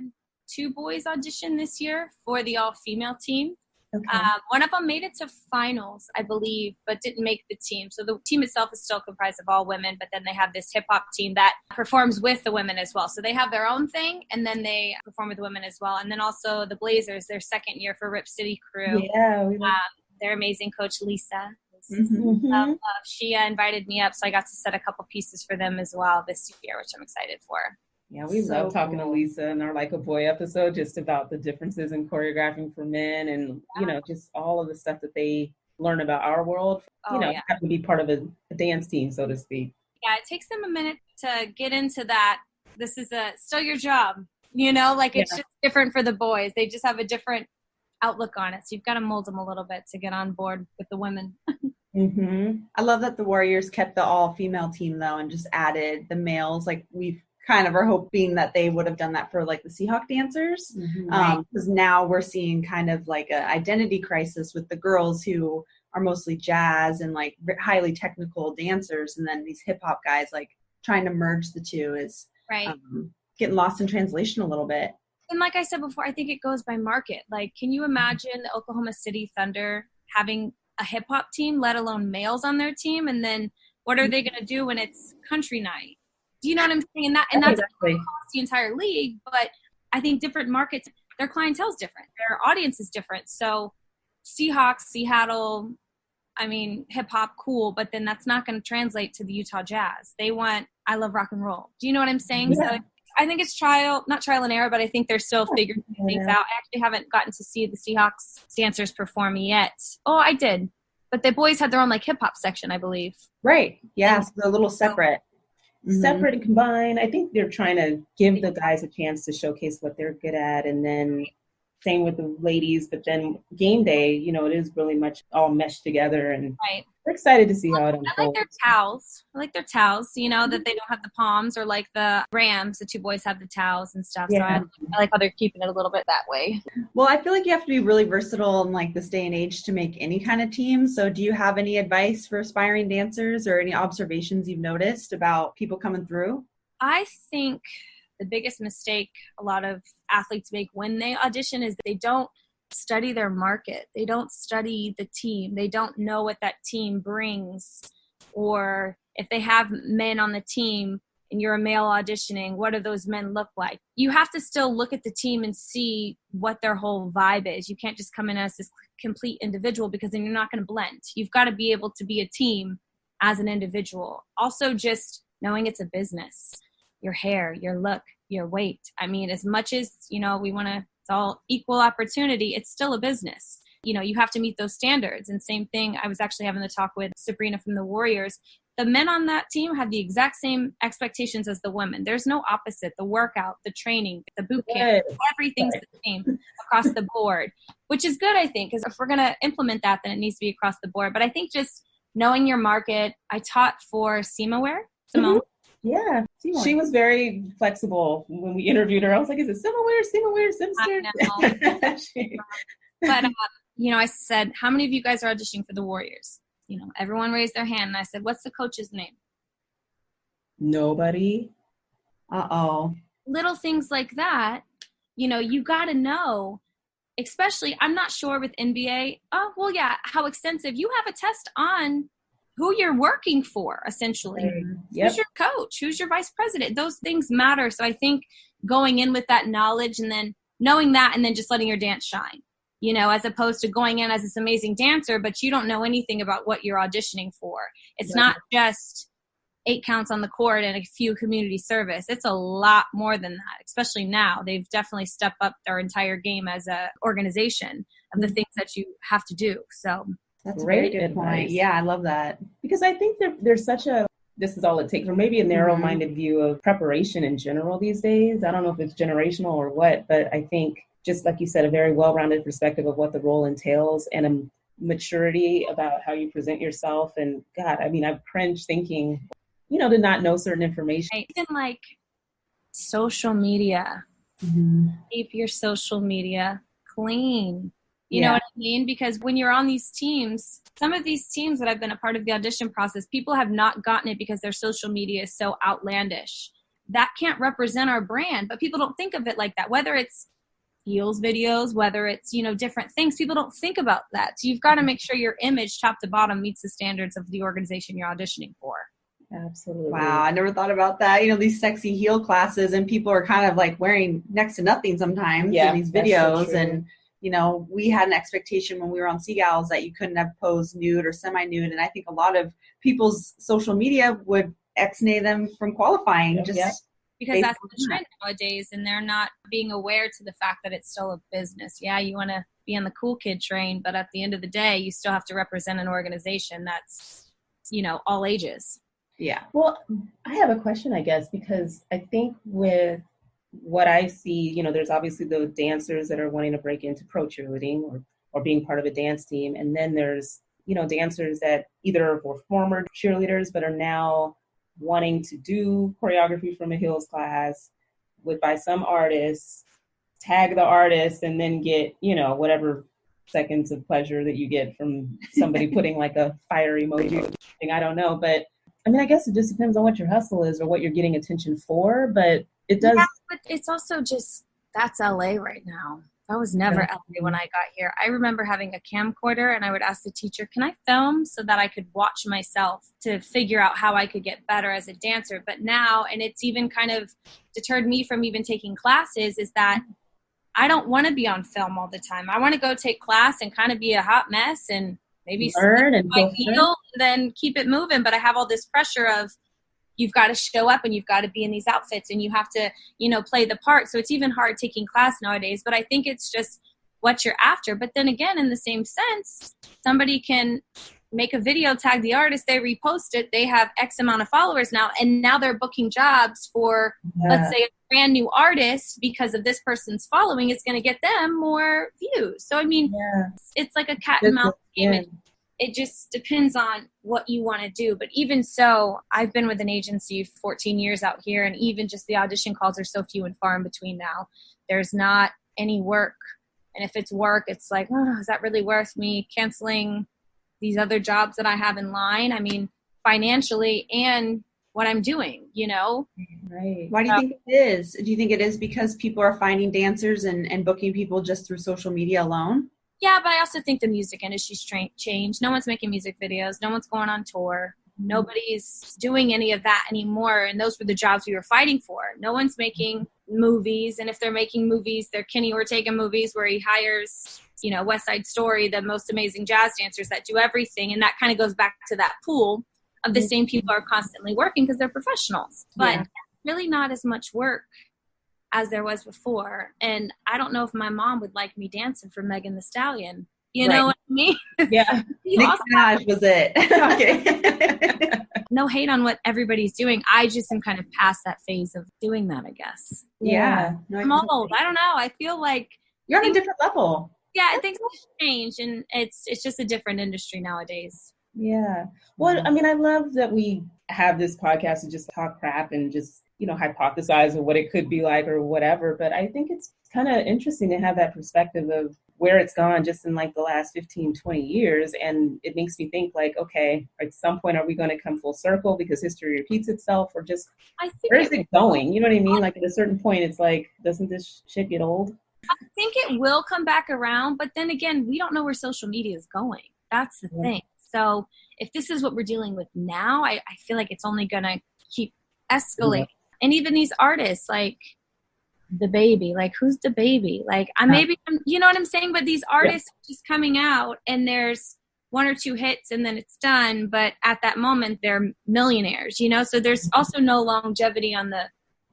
[SPEAKER 4] 2 boys audition this year for the all-female team. Okay. One of them made it to finals, I believe, but didn't make the team. So the team itself is still comprised of all women, but then they have this hip-hop team that performs with the women as well. So they have their own thing, and then they perform with the women as well. And then also the Blazers, their second year for Rip City Crew.
[SPEAKER 5] Yeah.
[SPEAKER 4] Their amazing coach, Lisa.
[SPEAKER 5] Mm-hmm.
[SPEAKER 4] She invited me up, so I got to set a couple pieces for them as well this year, which I'm excited for.
[SPEAKER 5] Yeah, we love talking to Lisa in our Like a Boy episode just about the differences in choreographing for men and, just all of the stuff that they learn about our world,
[SPEAKER 4] Yeah.
[SPEAKER 5] have to be part of a dance team, so to speak.
[SPEAKER 4] Yeah, it takes them a minute to get into that. This is still your job, it's just different for the boys. They just have a different outlook on it. So you've got to mold them a little bit to get on board with the women.
[SPEAKER 2] Mm-hmm. I love that the Warriors kept the all-female team, though, and just added the males. Like, we've kind of are hoping that they would have done that for, like, the Seahawk dancers. Because now we're seeing kind of like an identity crisis with the girls who are mostly jazz and, like, highly technical dancers. And then these hip-hop guys, like, trying to merge the two is getting lost in translation a little bit.
[SPEAKER 4] And like I said before, I think it goes by market. Like, can you imagine the Oklahoma City Thunder having a hip hop team, let alone males on their team? And then what are they going to do when it's country night? Do you know what I'm saying? And that's across the entire league. But I think different markets, their clientele is different. Their audience is different. So Seahawks, Seattle, hip hop, cool. But then that's not going to translate to the Utah Jazz. They want, I love rock and roll. Do you know what I'm saying?
[SPEAKER 5] Yeah.
[SPEAKER 4] So I think it's not trial and error, but I think they're still figuring things out. I actually haven't gotten to see the Seahawks dancers perform yet. Oh, I did. But the boys had their own, like, hip-hop section, I believe.
[SPEAKER 2] Right. Yeah, so they're a little separate.
[SPEAKER 5] Separate and combined. I think they're trying to give the guys a chance to showcase what they're good at. And then same with the ladies. But then game day, it is really much all meshed together. And we're excited to see how it unfolds.
[SPEAKER 4] I like their towels. That they don't have the Poms, or like the Rams, the two boys have the towels and stuff.
[SPEAKER 5] Yeah.
[SPEAKER 4] So I like how they're keeping it a little bit that way.
[SPEAKER 2] Well, I feel like you have to be really versatile in, like, this day and age to make any kind of team. So do you have any advice for aspiring dancers or any observations you've noticed about people coming through?
[SPEAKER 4] I think the biggest mistake a lot of athletes make when they audition is they don't study their market. They don't study the team. They don't know what that team brings. Or if they have men on the team and you're a male auditioning, what do those men look like? You have to still look at the team and see what their whole vibe is. You can't just come in as this complete individual, because then you're not going to blend. You've got to be able to be a team as an individual. Also, just knowing it's a business. Your hair, your look, your weight. As much as, we want to, it's all equal opportunity, it's still a business. You have to meet those standards. And same thing, I was actually having the talk with Sabrina from the Warriors. The men on that team have the exact same expectations as the women. There's no opposite. The workout, the training, the boot camp, everything's the same across the board, which is good, I think, because if we're going to implement that, then it needs to be across the board. But I think just knowing your market. I taught for Simone.
[SPEAKER 5] Yeah, she was very flexible when we interviewed her. I was like, is it Simster?
[SPEAKER 4] But, I said, how many of you guys are auditioning for the Warriors? Everyone raised their hand. And I said, what's the coach's name?
[SPEAKER 5] Nobody.
[SPEAKER 2] Uh-oh.
[SPEAKER 4] Little things like that, you got to know, especially, I'm not sure with NBA. Oh, well, yeah, how extensive. You have a test on who you're working for, essentially.
[SPEAKER 5] Yep.
[SPEAKER 4] Who's your coach? Who's your vice president? Those things matter. So I think going in with that knowledge and then knowing that and then just letting your dance shine, as opposed to going in as this amazing dancer, but you don't know anything about what you're auditioning for. It's not just 8 counts on the court and a few community service. It's a lot more than that, especially now. They've definitely stepped up their entire game as an organization of the things that you have to do. So
[SPEAKER 2] that's a very good point. Yeah, I love that.
[SPEAKER 5] Because I think there's such a, this is all it takes, or maybe a narrow-minded view of preparation in general these days. I don't know if it's generational or what, but I think just like you said, a very well-rounded perspective of what the role entails and a maturity about how you present yourself. And God, I've cringed thinking, to not know certain information.
[SPEAKER 4] Even like social media, keep your social media clean. You know what I mean? Because when you're on these teams, some of these teams that I've been a part of the audition process, people have not gotten it because their social media is so outlandish. That can't represent our brand, but people don't think of it like that. Whether it's heels videos, whether it's, different things, people don't think about that. So you've got to make sure your image top to bottom meets the standards of the organization you're auditioning for.
[SPEAKER 5] Absolutely.
[SPEAKER 2] Wow, I never thought about that. These sexy heel classes, and people are kind of like wearing next to nothing sometimes in these videos. So and we had an expectation when we were on Seagulls that you couldn't have posed nude or semi-nude. And I think a lot of people's social media would ex-nay them from qualifying.
[SPEAKER 4] Because that's the trend nowadays, and they're not being aware to the fact that it's still a business. Yeah, you want to be on the cool kid train, but at the end of the day, you still have to represent an organization that's, all ages.
[SPEAKER 2] Yeah.
[SPEAKER 5] Well, I have a question, I guess, because I think with what I see, there's obviously the dancers that are wanting to break into pro cheerleading or being part of a dance team. And then there's, dancers that either were former cheerleaders but are now wanting to do choreography from a heels class by some artists, tag the artist, and then get, whatever seconds of pleasure that you get from somebody putting like a fire emoji thing. I don't know. But I mean, I guess it just depends on what your hustle is or what you're getting attention for. But it does.
[SPEAKER 4] Yeah, but it's also just, that's LA right now. That was never LA when I got here. I remember having a camcorder and I would ask the teacher, can I film so that I could watch myself to figure out how I could get better as a dancer? But now, and it's even kind of deterred me from even taking classes, is that I don't want to be on film all the time. I want to go take class and kind of be a hot mess and maybe
[SPEAKER 5] learn and
[SPEAKER 4] my heel and then keep it moving. But I have all this pressure of, you've got to show up and you've got to be in these outfits and you have to, play the part. So it's even hard taking class nowadays, but I think it's just what you're after. But then again, in the same sense, somebody can make a video, tag the artist, they repost it, they have X amount of followers now, and now they're booking jobs for, let's say, a brand new artist because of this person's following. It's going to get them more views. So, I mean, it's like a cat and mouse game. It just depends on what you want to do. But even so, I've been with an agency 14 years out here, and even just the audition calls are so few and far in between now. There's not any work. And if it's work, it's like, oh, is that really worth me canceling these other jobs that I have in line? I mean, financially and what I'm doing,
[SPEAKER 2] Right. Why do you think it is? Do you think it is because people are finding dancers and booking people just through social media alone?
[SPEAKER 4] Yeah, but I also think the music industry's changed. No one's making music videos. No one's going on tour. Nobody's doing any of that anymore. And those were the jobs we were fighting for. No one's making movies. And if they're making movies, they're Kenny Ortega movies where he hires, West Side Story, the most amazing jazz dancers that do everything. And that kind of goes back to that pool of the same people are constantly working because they're professionals. But really not as much work as there was before. And I don't know if my mom would like me dancing for Megan Thee Stallion. You know what I mean?
[SPEAKER 2] Yeah. Nick Minaj was it. Okay.
[SPEAKER 4] No hate on what everybody's doing. I just am kind of past that phase of doing that, I guess.
[SPEAKER 2] Yeah.
[SPEAKER 4] No, I'm old. I don't know. I feel like
[SPEAKER 2] you're on a different level.
[SPEAKER 4] Yeah, I think it's changed, and it's just a different industry nowadays.
[SPEAKER 5] Yeah. Well, I mean, I love that we have this podcast to just talk crap and just, hypothesize of what it could be like or whatever. But I think it's kind of interesting to have that perspective of where it's gone just in like the last 15, 20 years. And it makes me think like, okay, at some point, are we going to come full circle because history repeats itself, or just where is it going? You know what I mean? Like at a certain point, it's like, doesn't this shit get old?
[SPEAKER 4] I think it will come back around. But then again, we don't know where social media is going. That's the thing. So if this is what we're dealing with now, I feel like it's only going to keep escalating. Yeah. And even these artists, like the baby, like who's the baby? Like you know what I'm saying? But these artists are just coming out and there's one or two hits and then it's done. But at that moment, they're millionaires, So there's also no longevity on the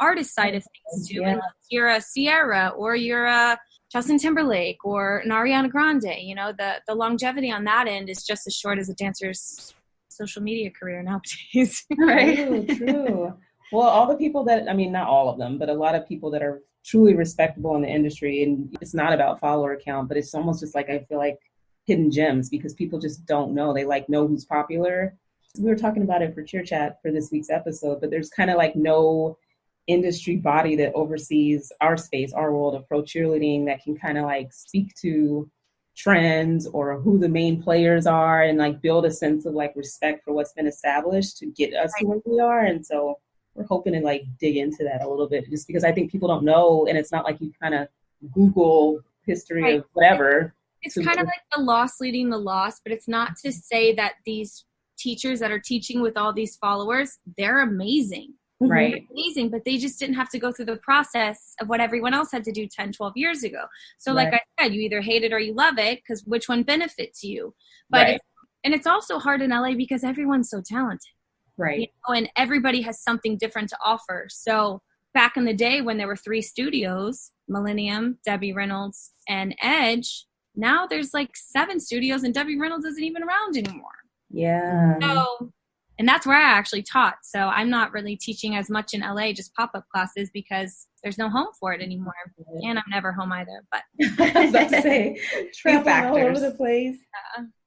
[SPEAKER 4] artist side of things too. Unless you're a Sierra or you're a Justin Timberlake or an Ariana Grande, the longevity on that end is just as short as a dancer's social media career nowadays.
[SPEAKER 5] Right. True. Well, all the people not all of them, but a lot of people that are truly respectable in the industry, and it's not about follower count, but it's almost just like, I feel like hidden gems because people just don't know. They know who's popular. We were talking about it for Cheer Chat for this week's episode, but there's kind of like no industry body that oversees our space, our world of pro cheerleading that can kind of like speak to trends or who the main players are and like build a sense of like respect for what's been established to get us to where we are. And so we're hoping to like dig into that a little bit just because I think people don't know, and it's not like you kind of Google history of whatever.
[SPEAKER 4] It's kind of like the loss leading the lost, but it's not to say that these teachers that are teaching with all these followers, they're amazing.
[SPEAKER 2] Right.
[SPEAKER 4] They're amazing, but they just didn't have to go through the process of what everyone else had to do 10, 12 years ago. So like I said, you either hate it or you love it because which one benefits you? But it's also hard in LA because everyone's so talented.
[SPEAKER 2] Right.
[SPEAKER 4] And everybody has something different to offer. So back in the day when there were 3 studios, Millennium, Debbie Reynolds, and Edge, now there's like 7 studios and Debbie Reynolds isn't even around anymore.
[SPEAKER 5] Yeah.
[SPEAKER 4] So, and that's where I actually taught. So I'm not really teaching as much in LA, just pop-up classes, because there's no home for it anymore. And I'm never home either. But
[SPEAKER 5] I was about to say, traveling all over the place.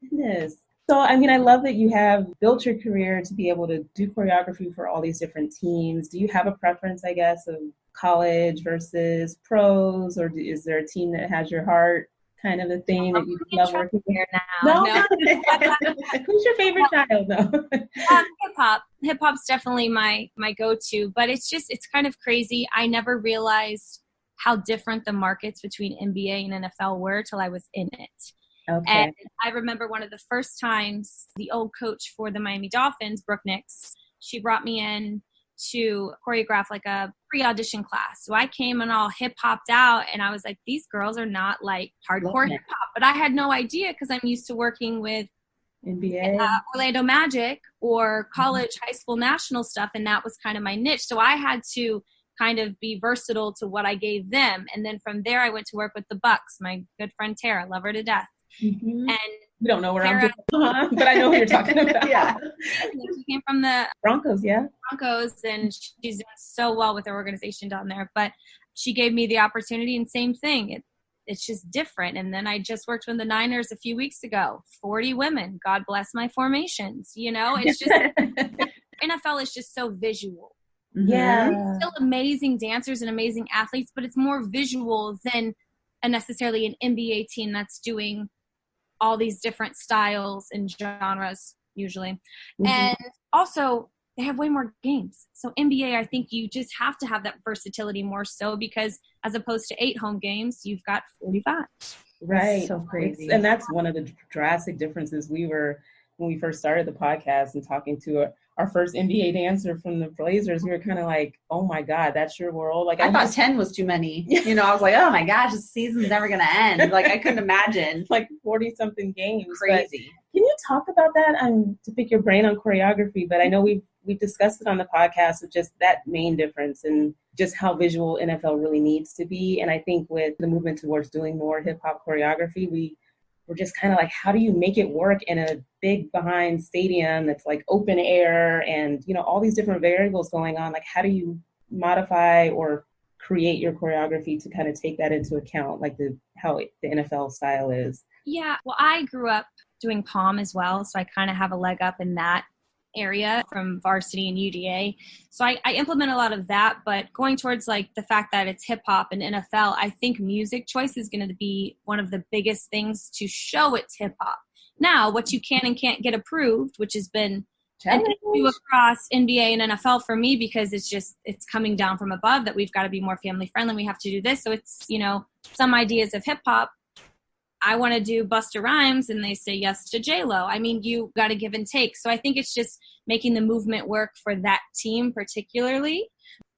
[SPEAKER 5] Goodness. So, I mean, I love that you have built your career to be able to do choreography for all these different teams. Do you have a preference, I guess, of college versus pros, or is there a team that has your heart, kind of a thing that you love working with?
[SPEAKER 4] No.
[SPEAKER 5] Who's your favorite child? No.
[SPEAKER 4] Hip-hop. Hip-hop's definitely my go-to, but it's kind of crazy. I never realized how different the markets between NBA and NFL were till I was in it.
[SPEAKER 5] Okay.
[SPEAKER 4] And I remember one of the first times the old coach for the Miami Dolphins, Brooke Nix, she brought me in to choreograph like a pre-audition class. So I came and all hip-hopped out, and I was like, these girls are not like hardcore hip-hop. But I had no idea, because I'm used to working with
[SPEAKER 5] NBA,
[SPEAKER 4] Orlando Magic or college high school national stuff, and that was kind of my niche. So I had to kind of be versatile to what I gave them. And then from there, I went to work with the Bucks. My good friend Tara, love her to death.
[SPEAKER 5] Mm-hmm.
[SPEAKER 4] And
[SPEAKER 5] you don't know where I'm doing, but I know who you're talking about.
[SPEAKER 2] Yeah.
[SPEAKER 4] She came from the
[SPEAKER 5] Broncos,
[SPEAKER 4] and she's doing so well with her organization down there. But she gave me the opportunity, and same thing. It's just different. And then I just worked with the Niners a few weeks ago. 40 women. God bless my formations. You know, it's just NFL is just so visual.
[SPEAKER 5] Yeah.
[SPEAKER 4] Still amazing dancers and amazing athletes, but it's more visual than necessarily an NBA team that's doing all these different styles and genres usually. Mm-hmm. And also they have way more games. So NBA, I think you just have to have that versatility more so, because as opposed to 8 home games, you've got 45.
[SPEAKER 5] Right.
[SPEAKER 2] That's so crazy.
[SPEAKER 5] And that's one of the drastic differences. When we first started the podcast and talking to our first NBA dancer from the Blazers, we were kind of like, oh my God, that's your world. Like
[SPEAKER 2] I thought 10 was too many. You know, I was like, oh my gosh, this season's never going to end. Like I couldn't imagine.
[SPEAKER 5] Like 40 something games.
[SPEAKER 2] Crazy.
[SPEAKER 5] Can you talk about that? To pick your brain on choreography, but I know we've discussed it on the podcast with just that main difference and just how visual NFL really needs to be. And I think with the movement towards doing more hip hop choreography, we're just kind of like, how do you make it work in a big behind stadium that's like open air and, you know, all these different variables going on? Like, how do you modify or create your choreography to kind of take that into account, like how the NFL style is?
[SPEAKER 4] Yeah, well, I grew up doing Poms as well, so I kind of have a leg up in that area from varsity and UDA. So I implement a lot of that, but going towards like the fact that it's hip hop and NFL, I think music choice is going to be one of the biggest things to show it's hip hop. Now, what you can and can't get approved, which has been an issue across NBA and NFL for me, because it's coming down from above that we've got to be more family friendly. We have to do this. So it's, you know, some ideas of hip hop. I want to do Busta Rhymes and they say yes to J-Lo. I mean, you got to give and take. So I think it's just making the movement work for that team particularly,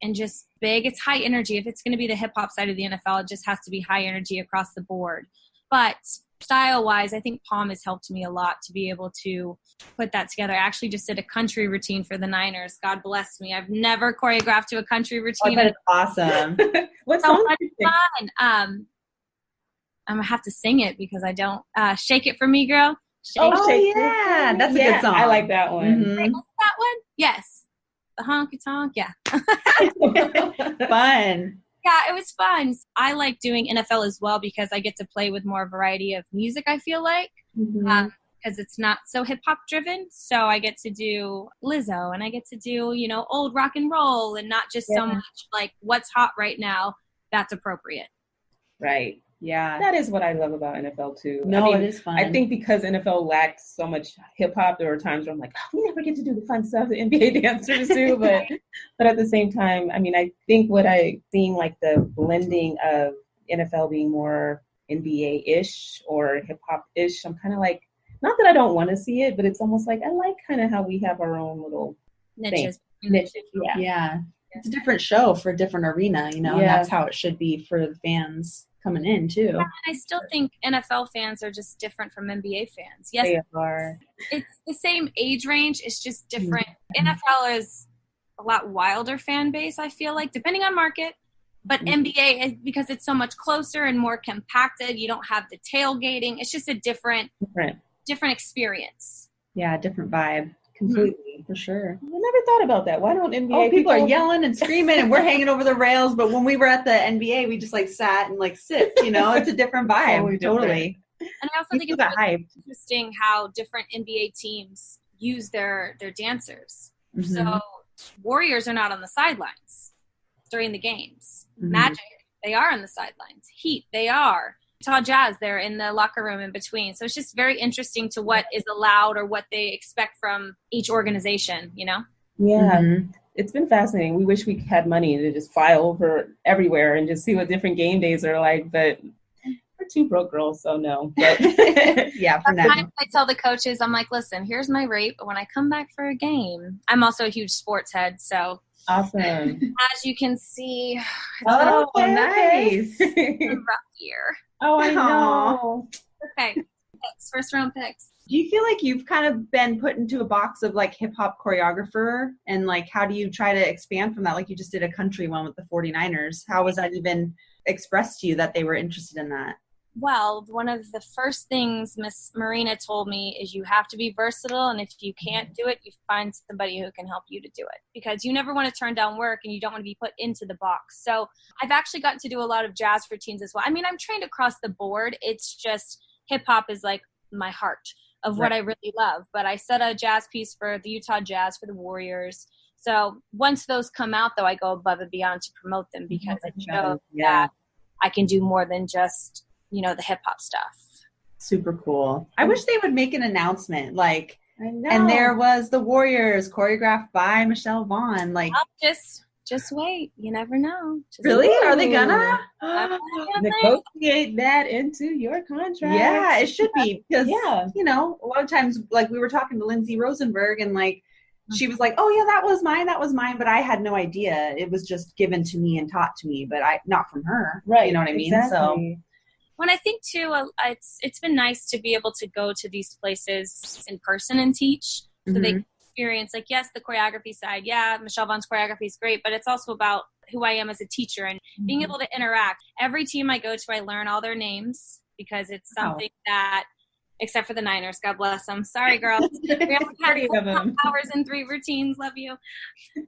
[SPEAKER 4] and just big. It's high energy. If it's going to be the hip hop side of the NFL, it just has to be high energy across the board. But style wise, I think Pom has helped me a lot to be able to put that together. I actually just did a country routine for the Niners. God bless me. I've never choreographed to a country routine.
[SPEAKER 2] Oh, that's awesome.
[SPEAKER 5] What's
[SPEAKER 4] so much fun. I'm going to have to sing it because I don't. Shake It For Me, Girl.
[SPEAKER 2] Shake yeah. That's a good song.
[SPEAKER 5] I like that one.
[SPEAKER 4] Mm-hmm. Wait, what's that one? Yes. The honky tonk. Yeah.
[SPEAKER 2] Fun.
[SPEAKER 4] Yeah, it was fun. I like doing NFL as well because I get to play with more variety of music, I feel like.
[SPEAKER 5] Mm-hmm.
[SPEAKER 4] Because it's not so hip-hop driven. So I get to do Lizzo and I get to do, you know, old rock and roll and not just so much like what's hot right now. That's appropriate.
[SPEAKER 5] Right.
[SPEAKER 2] Yeah.
[SPEAKER 5] That is what I love about NFL too.
[SPEAKER 2] No, it is fun.
[SPEAKER 5] I think because NFL lacks so much hip hop, there were times where I'm like, we never get to do the fun stuff that NBA dancers do. But at the same time, I mean, I think what I seen like the blending of NFL being more NBA-ish or hip hop-ish, I'm kind of like, not that I don't want to see it, but it's almost like I like kind of how we have our own little
[SPEAKER 4] niches.
[SPEAKER 2] Yeah. It's a different show for a different arena, you know, and that's how it should be for the fans coming in too.
[SPEAKER 4] Yeah, I still think NFL fans are just different from NBA fans. Yes,
[SPEAKER 5] they are.
[SPEAKER 4] It's the same age range. It's just different. NFL is a lot wilder fan base, I feel like, depending on market. But NBA, because it's so much closer and more compacted, you don't have the tailgating. It's just a different experience.
[SPEAKER 2] Yeah, different vibe. Completely, for sure.
[SPEAKER 5] I never thought about that. Why don't NBA
[SPEAKER 2] people are yelling and screaming and we're hanging over the rails, but when we were at the NBA, we just like sat and like sipped, you know? It's a different vibe. Totally.
[SPEAKER 4] And I also think it's really interesting how different NBA teams use their dancers. Mm-hmm. So Warriors are not on the sidelines during the games. Mm-hmm. Magic, they are on the sidelines. Heat, they are. Utah Jazz, they're in the locker room in between. So it's just very interesting to what is allowed or what they expect from each organization, you know?
[SPEAKER 5] Yeah. Mm-hmm. It's been fascinating. We wish we had money to just fly over everywhere and just see what different game days are like, but we're two broke girls, so no. But
[SPEAKER 2] yeah, for now.
[SPEAKER 4] I tell the coaches, I'm like, listen, here's my rate, but when I come back for a game, I'm also a huge sports head, so.
[SPEAKER 5] Awesome.
[SPEAKER 4] As you can see,
[SPEAKER 2] it's been
[SPEAKER 5] nice.
[SPEAKER 4] a rough year.
[SPEAKER 5] Oh, I know.
[SPEAKER 4] Okay, picks, first round picks.
[SPEAKER 2] Do you feel like you've kind of been put into a box of like hip hop choreographer, and like how do you try to expand from that? Like you just did a country one with the 49ers. How was that even expressed to you that they were interested in that?
[SPEAKER 4] Well, one of the first things Miss Marina told me is you have to be versatile, and if you can't do it, you find somebody who can help you to do it, because you never want to turn down work and you don't want to be put into the box. So I've actually gotten to do a lot of jazz routines as well. I mean, I'm trained across the board. It's just hip-hop is like my heart of what I really love. But I set a jazz piece for the Utah Jazz, for the Warriors. So once those come out, though, I go above and beyond to promote them, because I know that I can do more than just – you know, the hip hop stuff.
[SPEAKER 2] Super cool. I wish they would make an announcement, like, I know. And there was the Warriors choreographed by Michelle Vaughn. Like,
[SPEAKER 4] just wait. You never know.
[SPEAKER 2] Really? Are they gonna
[SPEAKER 5] negotiate that into your contract?
[SPEAKER 2] Yeah, it should be, because you know, a lot of times, like we were talking to Lindsay Rosenberg, and like she was like, "Oh yeah, that was mine," but I had no idea. It was just given to me and taught to me, but not from her.
[SPEAKER 5] Right?
[SPEAKER 2] You know what I mean?
[SPEAKER 5] Exactly.
[SPEAKER 2] So.
[SPEAKER 4] When I think too, it's been nice to be able to go to these places in person and teach, so they can experience, like, yes, the choreography side. Yeah, Michelle Vaughn's choreography is great, but it's also about who I am as a teacher and being able to interact. Every team I go to, I learn all their names, because it's something that, except for the Niners, God bless them. Sorry, girls. We only had hours and 3 routines. Love you.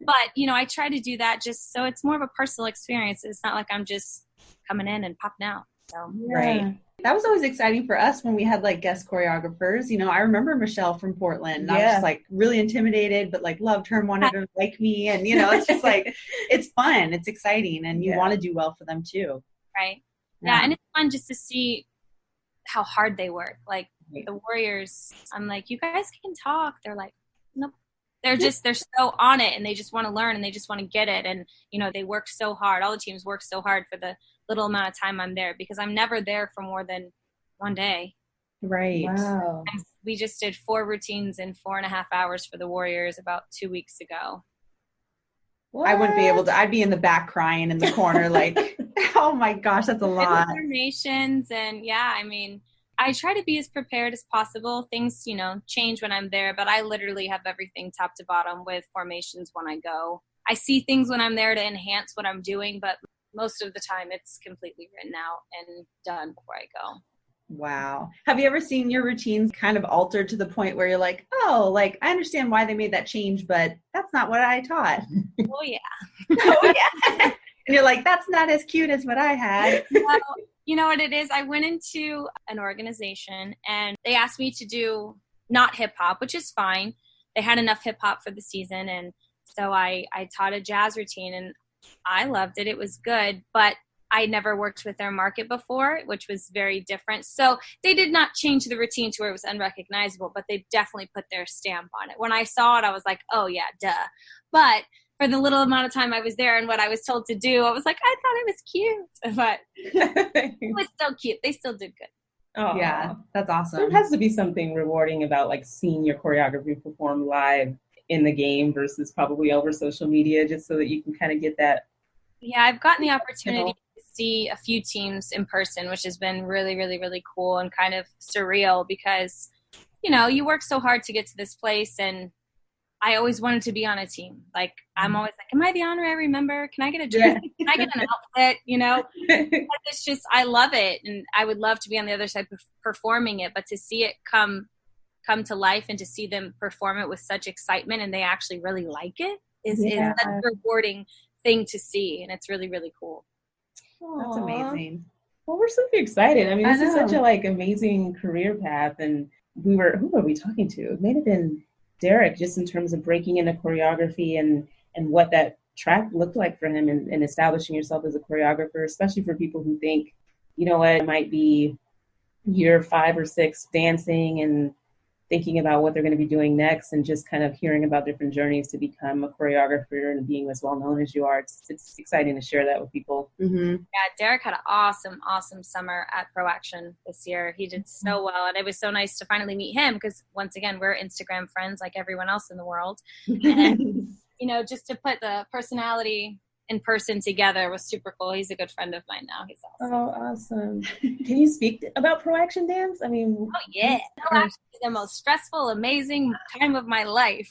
[SPEAKER 4] But, you know, I try to do that just so it's more of a personal experience. It's not like I'm just coming in and popping out. So.
[SPEAKER 2] Right. That was always exciting for us when we had like guest choreographers. You know, I remember Michelle from Portland. I was just like really intimidated, but like loved her and wanted her to like me. And, you know, it's just like, it's fun. It's exciting. And you want to do well for them too.
[SPEAKER 4] Right. Yeah. And it's fun just to see how hard they work. Like the Warriors, I'm like, you guys can talk. They're like, nope. They're so on it, and they just want to learn, and they just want to get it. And, you know, they work so hard. All the teams work so hard for the little amount of time I'm there, because I'm never there for more than one day.
[SPEAKER 2] Right.
[SPEAKER 5] Wow.
[SPEAKER 4] And we just did 4 routines in 4.5 hours for the Warriors about 2 weeks ago.
[SPEAKER 2] What? I wouldn't be able to. I'd be in the back crying in the corner like, oh my gosh, that's a lot.
[SPEAKER 4] Formations, and I mean, I try to be as prepared as possible. Things, you know, change when I'm there, but I literally have everything top to bottom with formations when I go. I see things when I'm there to enhance what I'm doing, but most of the time it's completely written out and done before I go.
[SPEAKER 2] Wow. Have you ever seen your routines kind of altered to the point where you're like, oh, like, I understand why they made that change, but that's not what I taught?
[SPEAKER 4] Oh, yeah.
[SPEAKER 2] Oh, yeah. And you're like, that's not as cute as what I had.
[SPEAKER 4] Well, you know what it is? I went into an organization and they asked me to do not hip hop, which is fine. They had enough hip hop for the season. And so I taught a jazz routine, and I loved it. It was good, but I never worked with their market before, which was very different. So they did not change the routine to where it was unrecognizable, but they definitely put their stamp on it. When I saw it, I was like, oh yeah, duh. But for the little amount of time I was there and what I was told to do, I was like, I thought it was cute, but it was still cute. They still did good.
[SPEAKER 5] Oh,
[SPEAKER 2] yeah, that's awesome.
[SPEAKER 5] There has to be something rewarding about like seeing your choreography perform live in the game versus probably over social media, just so that you can kind of get that.
[SPEAKER 4] Yeah, I've gotten the opportunity to see a few teams in person, which has been really, really, really cool and kind of surreal, because, you know, you work so hard to get to this place, and I always wanted to be on a team. Like, I'm always like, am I the honorary member? Can I get a jersey? Can I get an outfit? You know, it's just, I love it. And I would love to be on the other side performing it, but to see it come to life and to see them perform it with such excitement and they actually really like it is such a rewarding thing to see. And it's really, really cool.
[SPEAKER 2] That's amazing.
[SPEAKER 5] Well, we're super excited. I mean, this is such a amazing career path. And who were we talking to? It may have been Derek, just in terms of breaking into choreography and what that track looked like for him and establishing yourself as a choreographer, especially for people who think, you know what, it might be year 5 or 6 dancing and thinking about what they're going to be doing next, and just kind of hearing about different journeys to become a choreographer and being as well known as you are. It's exciting to share that with people.
[SPEAKER 2] Mm-hmm.
[SPEAKER 4] Yeah, Derek had an awesome summer at Pro Action this year. He did so well, and it was so nice to finally meet him because, once again, we're Instagram friends like everyone else in the world. And, you know, just to put the personality in person together was super cool. He's a good friend of mine now. He's awesome.
[SPEAKER 5] Oh, awesome. Can you speak about Pro Action Dance? I mean,
[SPEAKER 4] oh yeah, Pro Action is the most stressful, amazing time of my life.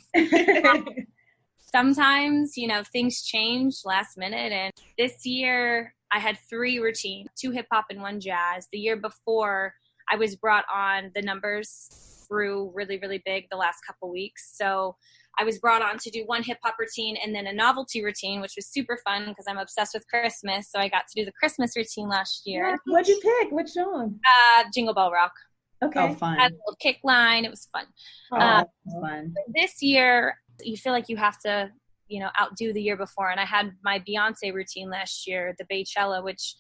[SPEAKER 4] Sometimes, you know, things change last minute, and this year I had 3 routines, 2 hip hop and 1 jazz. The year before, I was brought on, the numbers grew really, really big the last couple weeks, so I was brought on to do 1 hip hop routine and then a novelty routine, which was super fun because I'm obsessed with Christmas. So I got to do the Christmas routine last year.
[SPEAKER 5] Yeah, what'd you pick? Which song?
[SPEAKER 4] Jingle Bell Rock.
[SPEAKER 2] Okay. Oh, fun.
[SPEAKER 4] I had a little kick line. It was fun.
[SPEAKER 2] Fun.
[SPEAKER 4] This year, you feel like you have to, you know, outdo the year before. And I had my Beyonce routine last year, the Beychella, which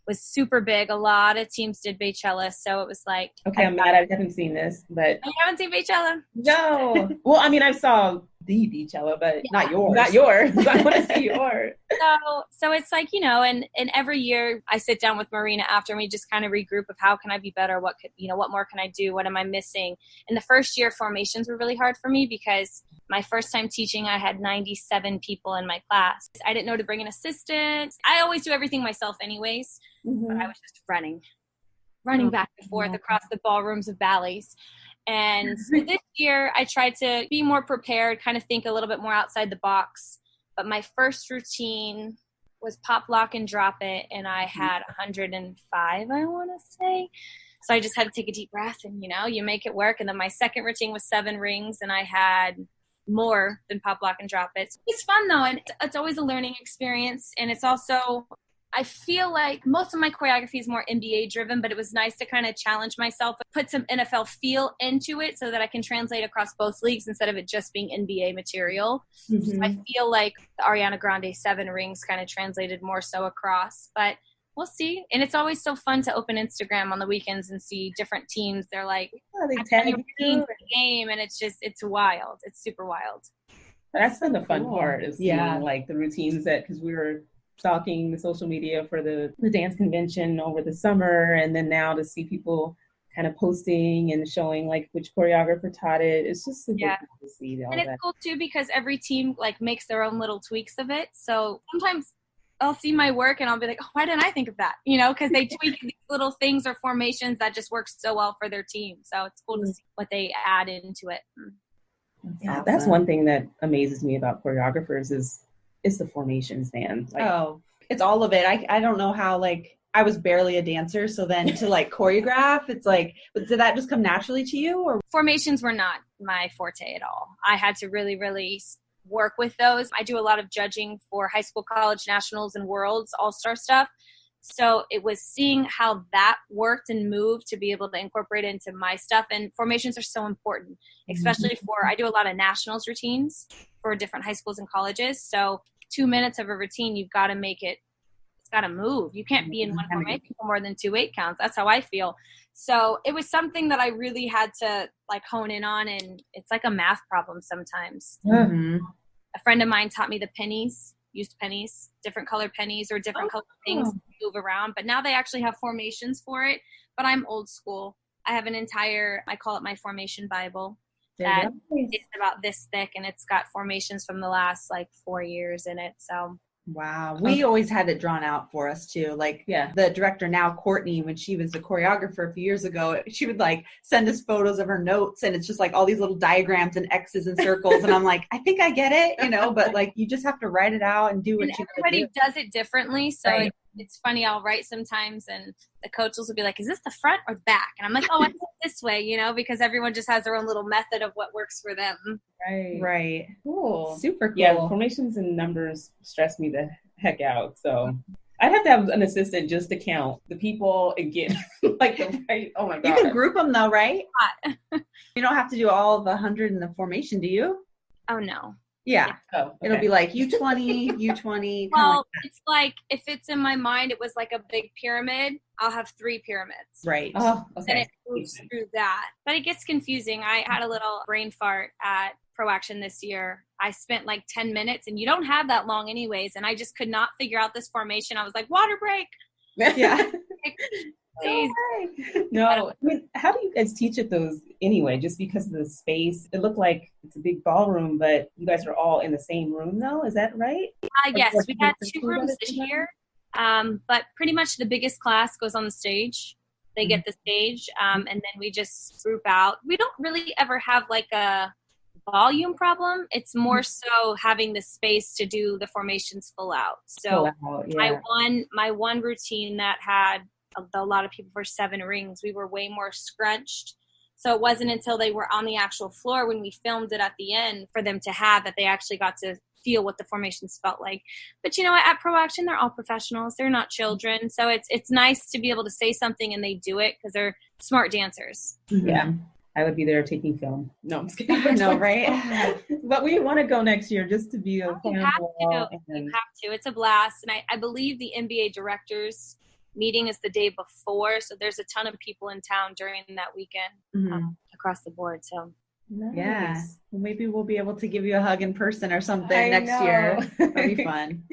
[SPEAKER 4] was super big. A lot of teams did Beychella, so it was like...
[SPEAKER 5] Okay, I'm mad I haven't seen this, but...
[SPEAKER 4] You haven't seen Beychella?
[SPEAKER 5] No. Well, I mean, I saw the Beychella, but
[SPEAKER 2] not yours.
[SPEAKER 5] Not yours. I want to see yours.
[SPEAKER 4] So it's like, you know, and every year I sit down with Marina after, and we just kind of regroup of how can I be better? What could, you know, what more can I do? What am I missing? And the first year formations were really hard for me because my first time teaching, I had 97 people in my class. I didn't know to bring an assistant. I always do everything myself anyways. But I was just running back and forth across the ballrooms of ballets. And so this year I tried to be more prepared, kind of think a little bit more outside the box. But my first routine was pop, lock, and drop it. And I had 105, I want to say. So I just had to take a deep breath and, you know, you make it work. And then my second routine was 7 rings, and I had more than pop, lock, and drop it. So it's fun though. And it's always a learning experience. And it's also... I feel like most of my choreography is more NBA driven, but it was nice to kind of challenge myself, put some NFL feel into it so that I can translate across both leagues instead of it just being NBA material. Mm-hmm. So I feel like the Ariana Grande 7 rings kind of translated more so across, but we'll see. And it's always so fun to open Instagram on the weekends and see different teams. They're like,
[SPEAKER 5] they tag
[SPEAKER 4] you for the game, and it's wild. It's super wild.
[SPEAKER 5] That's been the fun part is seeing like the routines because we were stalking the social media for the dance convention over the summer, and then now to see people kind of posting and showing like which choreographer taught it. It's just super cool to see all
[SPEAKER 4] and it's cool too because every team like makes their own little tweaks of it. So sometimes I'll see my work and I'll be like, oh, why didn't I think of that? You know, because they tweak these little things or formations that just work so well for their team. So it's cool to see what they add into it.
[SPEAKER 5] Yeah, that's one thing that amazes me about choreographers is the formations, man.
[SPEAKER 2] Like, it's all of it. I don't know how, like, I was barely a dancer, so then to like choreograph, it's like, did that just come naturally to you? Or
[SPEAKER 4] formations were not my forte at all. I had to really, really work with those. I do a lot of judging for high school, college, nationals, and worlds, all-star stuff. So it was seeing how that worked and moved to be able to incorporate it into my stuff. And formations are so important, especially I do a lot of nationals routines for different high schools and colleges. So 2 minutes of a routine, you've got to make it, it's got to move. You can't be in one formation for more than 2 8 counts. That's how I feel. So it was something that I really had to like hone in on. And it's like a math problem sometimes.
[SPEAKER 2] Mm-hmm.
[SPEAKER 4] A friend of mine taught me the pennies. Used pennies, different color pennies or different color things move around. But now they actually have formations for it. But I'm old school. I have an entire, I call it my formation Bible. That it's about this thick, and it's got formations from the last like 4 years in it. So
[SPEAKER 2] Wow. We always had it drawn out for us too. Like the director now, Courtney, when she was a choreographer a few years ago, she would like send us photos of her notes and it's just like all these little diagrams and X's and circles. And I'm like, I think I get it, you know, but like you just have to write it out and do what you
[SPEAKER 4] everybody does it differently. So it's funny. I'll write sometimes and the coaches will be like, is this the front or the back? And I'm like, oh, I do it this way, you know, because everyone just has their own little method of what works for them.
[SPEAKER 2] Right.
[SPEAKER 5] Cool.
[SPEAKER 2] Super cool.
[SPEAKER 5] Yeah, formations and numbers stress me the heck out. So I'd have to have an assistant just to count the people and get like the right. Oh my God.
[SPEAKER 2] You can group them though, right? You don't have to do all the 100 in the formation, do you?
[SPEAKER 4] Oh, no.
[SPEAKER 2] Yeah.
[SPEAKER 5] Oh, okay.
[SPEAKER 2] It'll be like U20, U20.
[SPEAKER 4] Well, it's like if it's in my mind, it was like a big pyramid. I'll have 3 pyramids.
[SPEAKER 2] Right.
[SPEAKER 5] Oh, okay.
[SPEAKER 4] And it moves through that. But it gets confusing. I had a little brain fart at Pro Action this year. I spent like 10 minutes and you don't have that long anyways. And I just could not figure out this formation. I was like, water break.
[SPEAKER 2] Yeah.
[SPEAKER 5] No, I mean, how do you guys teach at those anyway? Just because of the space, it looked like it's a big ballroom, but you guys are all in the same room though. Is that right?
[SPEAKER 4] Yes, we had 2 rooms this year, but pretty much the biggest class goes on the stage. They get the stage, and then we just group out. We don't really ever have like a volume problem. It's more so having the space to do the formations full out. So my one routine that had a lot of people for 7 rings, we were way more scrunched. So it wasn't until they were on the actual floor when we filmed it at the end for them to have that they actually got to feel what the formations felt like. But you know, at Pro Action, they're all professionals. They're not children. So it's nice to be able to say something and they do it because they're smart dancers.
[SPEAKER 5] Yeah. I would be there taking film. No, I'm just kidding.
[SPEAKER 2] I know, right?
[SPEAKER 5] But we want to go next year just to be a
[SPEAKER 4] You have to. It's a blast. And I believe the NBA directors meeting is the day before. So there's a ton of people in town during that weekend across the board. So
[SPEAKER 5] nice.
[SPEAKER 2] Yeah. Well, maybe we'll be able to give you a hug in person or something next year. That'll be fun.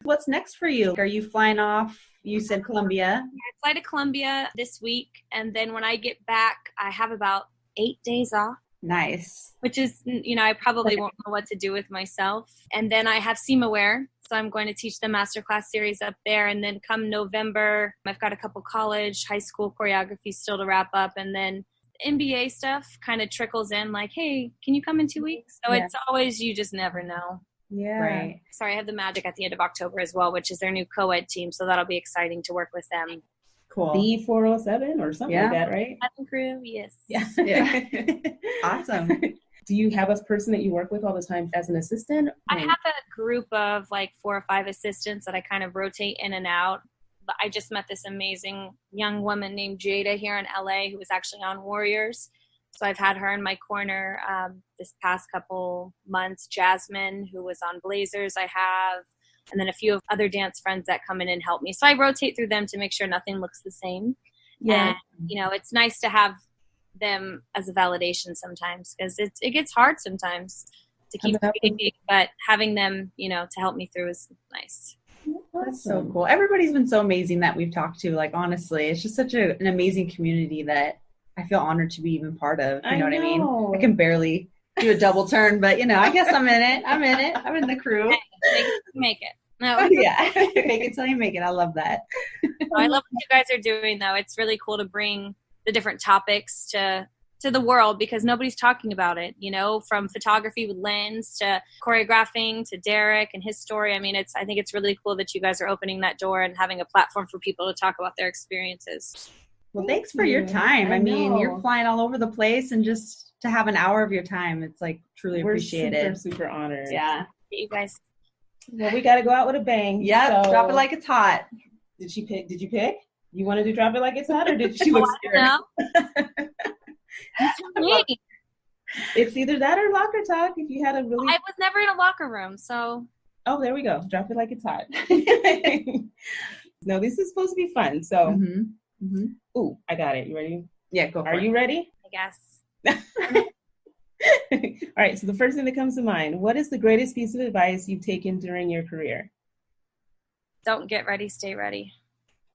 [SPEAKER 2] What's next for you? Are you flying off? You said Columbia.
[SPEAKER 4] I fly to Columbia this week. And then when I get back, I have about 8 days off.
[SPEAKER 2] Nice.
[SPEAKER 4] Which is, you know, I probably won't know what to do with myself. And then I have SEMAware. So I'm going to teach the masterclass series up there. And then come November, I've got a couple college, high school choreography still to wrap up. And then NBA stuff kind of trickles in like, hey, can you come in 2 weeks? So it's always, you just never know.
[SPEAKER 5] Yeah.
[SPEAKER 2] Right.
[SPEAKER 4] Sorry, I have the Magic at the end of October as well, which is their new co-ed team. So that'll be exciting to work with them.
[SPEAKER 2] Cool.
[SPEAKER 5] The 407 or something like that, right?
[SPEAKER 4] Crew, yes.
[SPEAKER 2] Yeah. Awesome.
[SPEAKER 5] Do you have a person that you work with all the time as an assistant?
[SPEAKER 4] I have a group of like 4 or 5 assistants that I kind of rotate in and out. But I just met this amazing young woman named Jada here in LA who was actually on Warriors. So I've had her in my corner this past couple months. Jasmine, who was on Blazers, I have. And then a few of other dance friends that come in and help me. So I rotate through them to make sure nothing looks the same. Yeah. And, you know, it's nice to have them as a validation sometimes because it gets hard sometimes to keep creating, but having them, you know, to help me through is nice.
[SPEAKER 2] That's so cool. Everybody's been so amazing that we've talked to. Like, honestly, it's just such an amazing community that I feel honored to be even part of. You know what I mean? I can barely do a double turn, but, you know, I guess I'm in it. I'm in the crew.
[SPEAKER 4] Make it. No.
[SPEAKER 2] Yeah. Make it till you make it. I love that.
[SPEAKER 4] I love what you guys are doing, though. It's really cool to bring the different topics to the world because nobody's talking about it, you know, from photography with Lens to choreographing to Derek and his story. I mean, I think it's really cool that you guys are opening that door and having a platform for people to talk about their experiences.
[SPEAKER 2] Well, thanks for your time. I mean, you're flying all over the place and just to have an hour of your time, it's like truly appreciated.
[SPEAKER 5] We're super honored.
[SPEAKER 2] Yeah.
[SPEAKER 4] You guys.
[SPEAKER 5] Well, we got to go out with a bang.
[SPEAKER 2] Yeah. So. Drop it like it's hot.
[SPEAKER 5] Did you pick? You want to do drop it like it's hot or did she look scared? It's either that or locker talk. If you had a really,
[SPEAKER 4] I was never in a locker room, so.
[SPEAKER 5] Oh, there we go. Drop it like it's hot. No, this is supposed to be fun. So, Ooh, I got it. You ready?
[SPEAKER 2] Yeah, go for it.
[SPEAKER 5] Are you ready?
[SPEAKER 4] I guess.
[SPEAKER 5] All right. So the first thing that comes to mind: what is the greatest piece of advice you've taken during your career?
[SPEAKER 4] Don't get ready. Stay ready.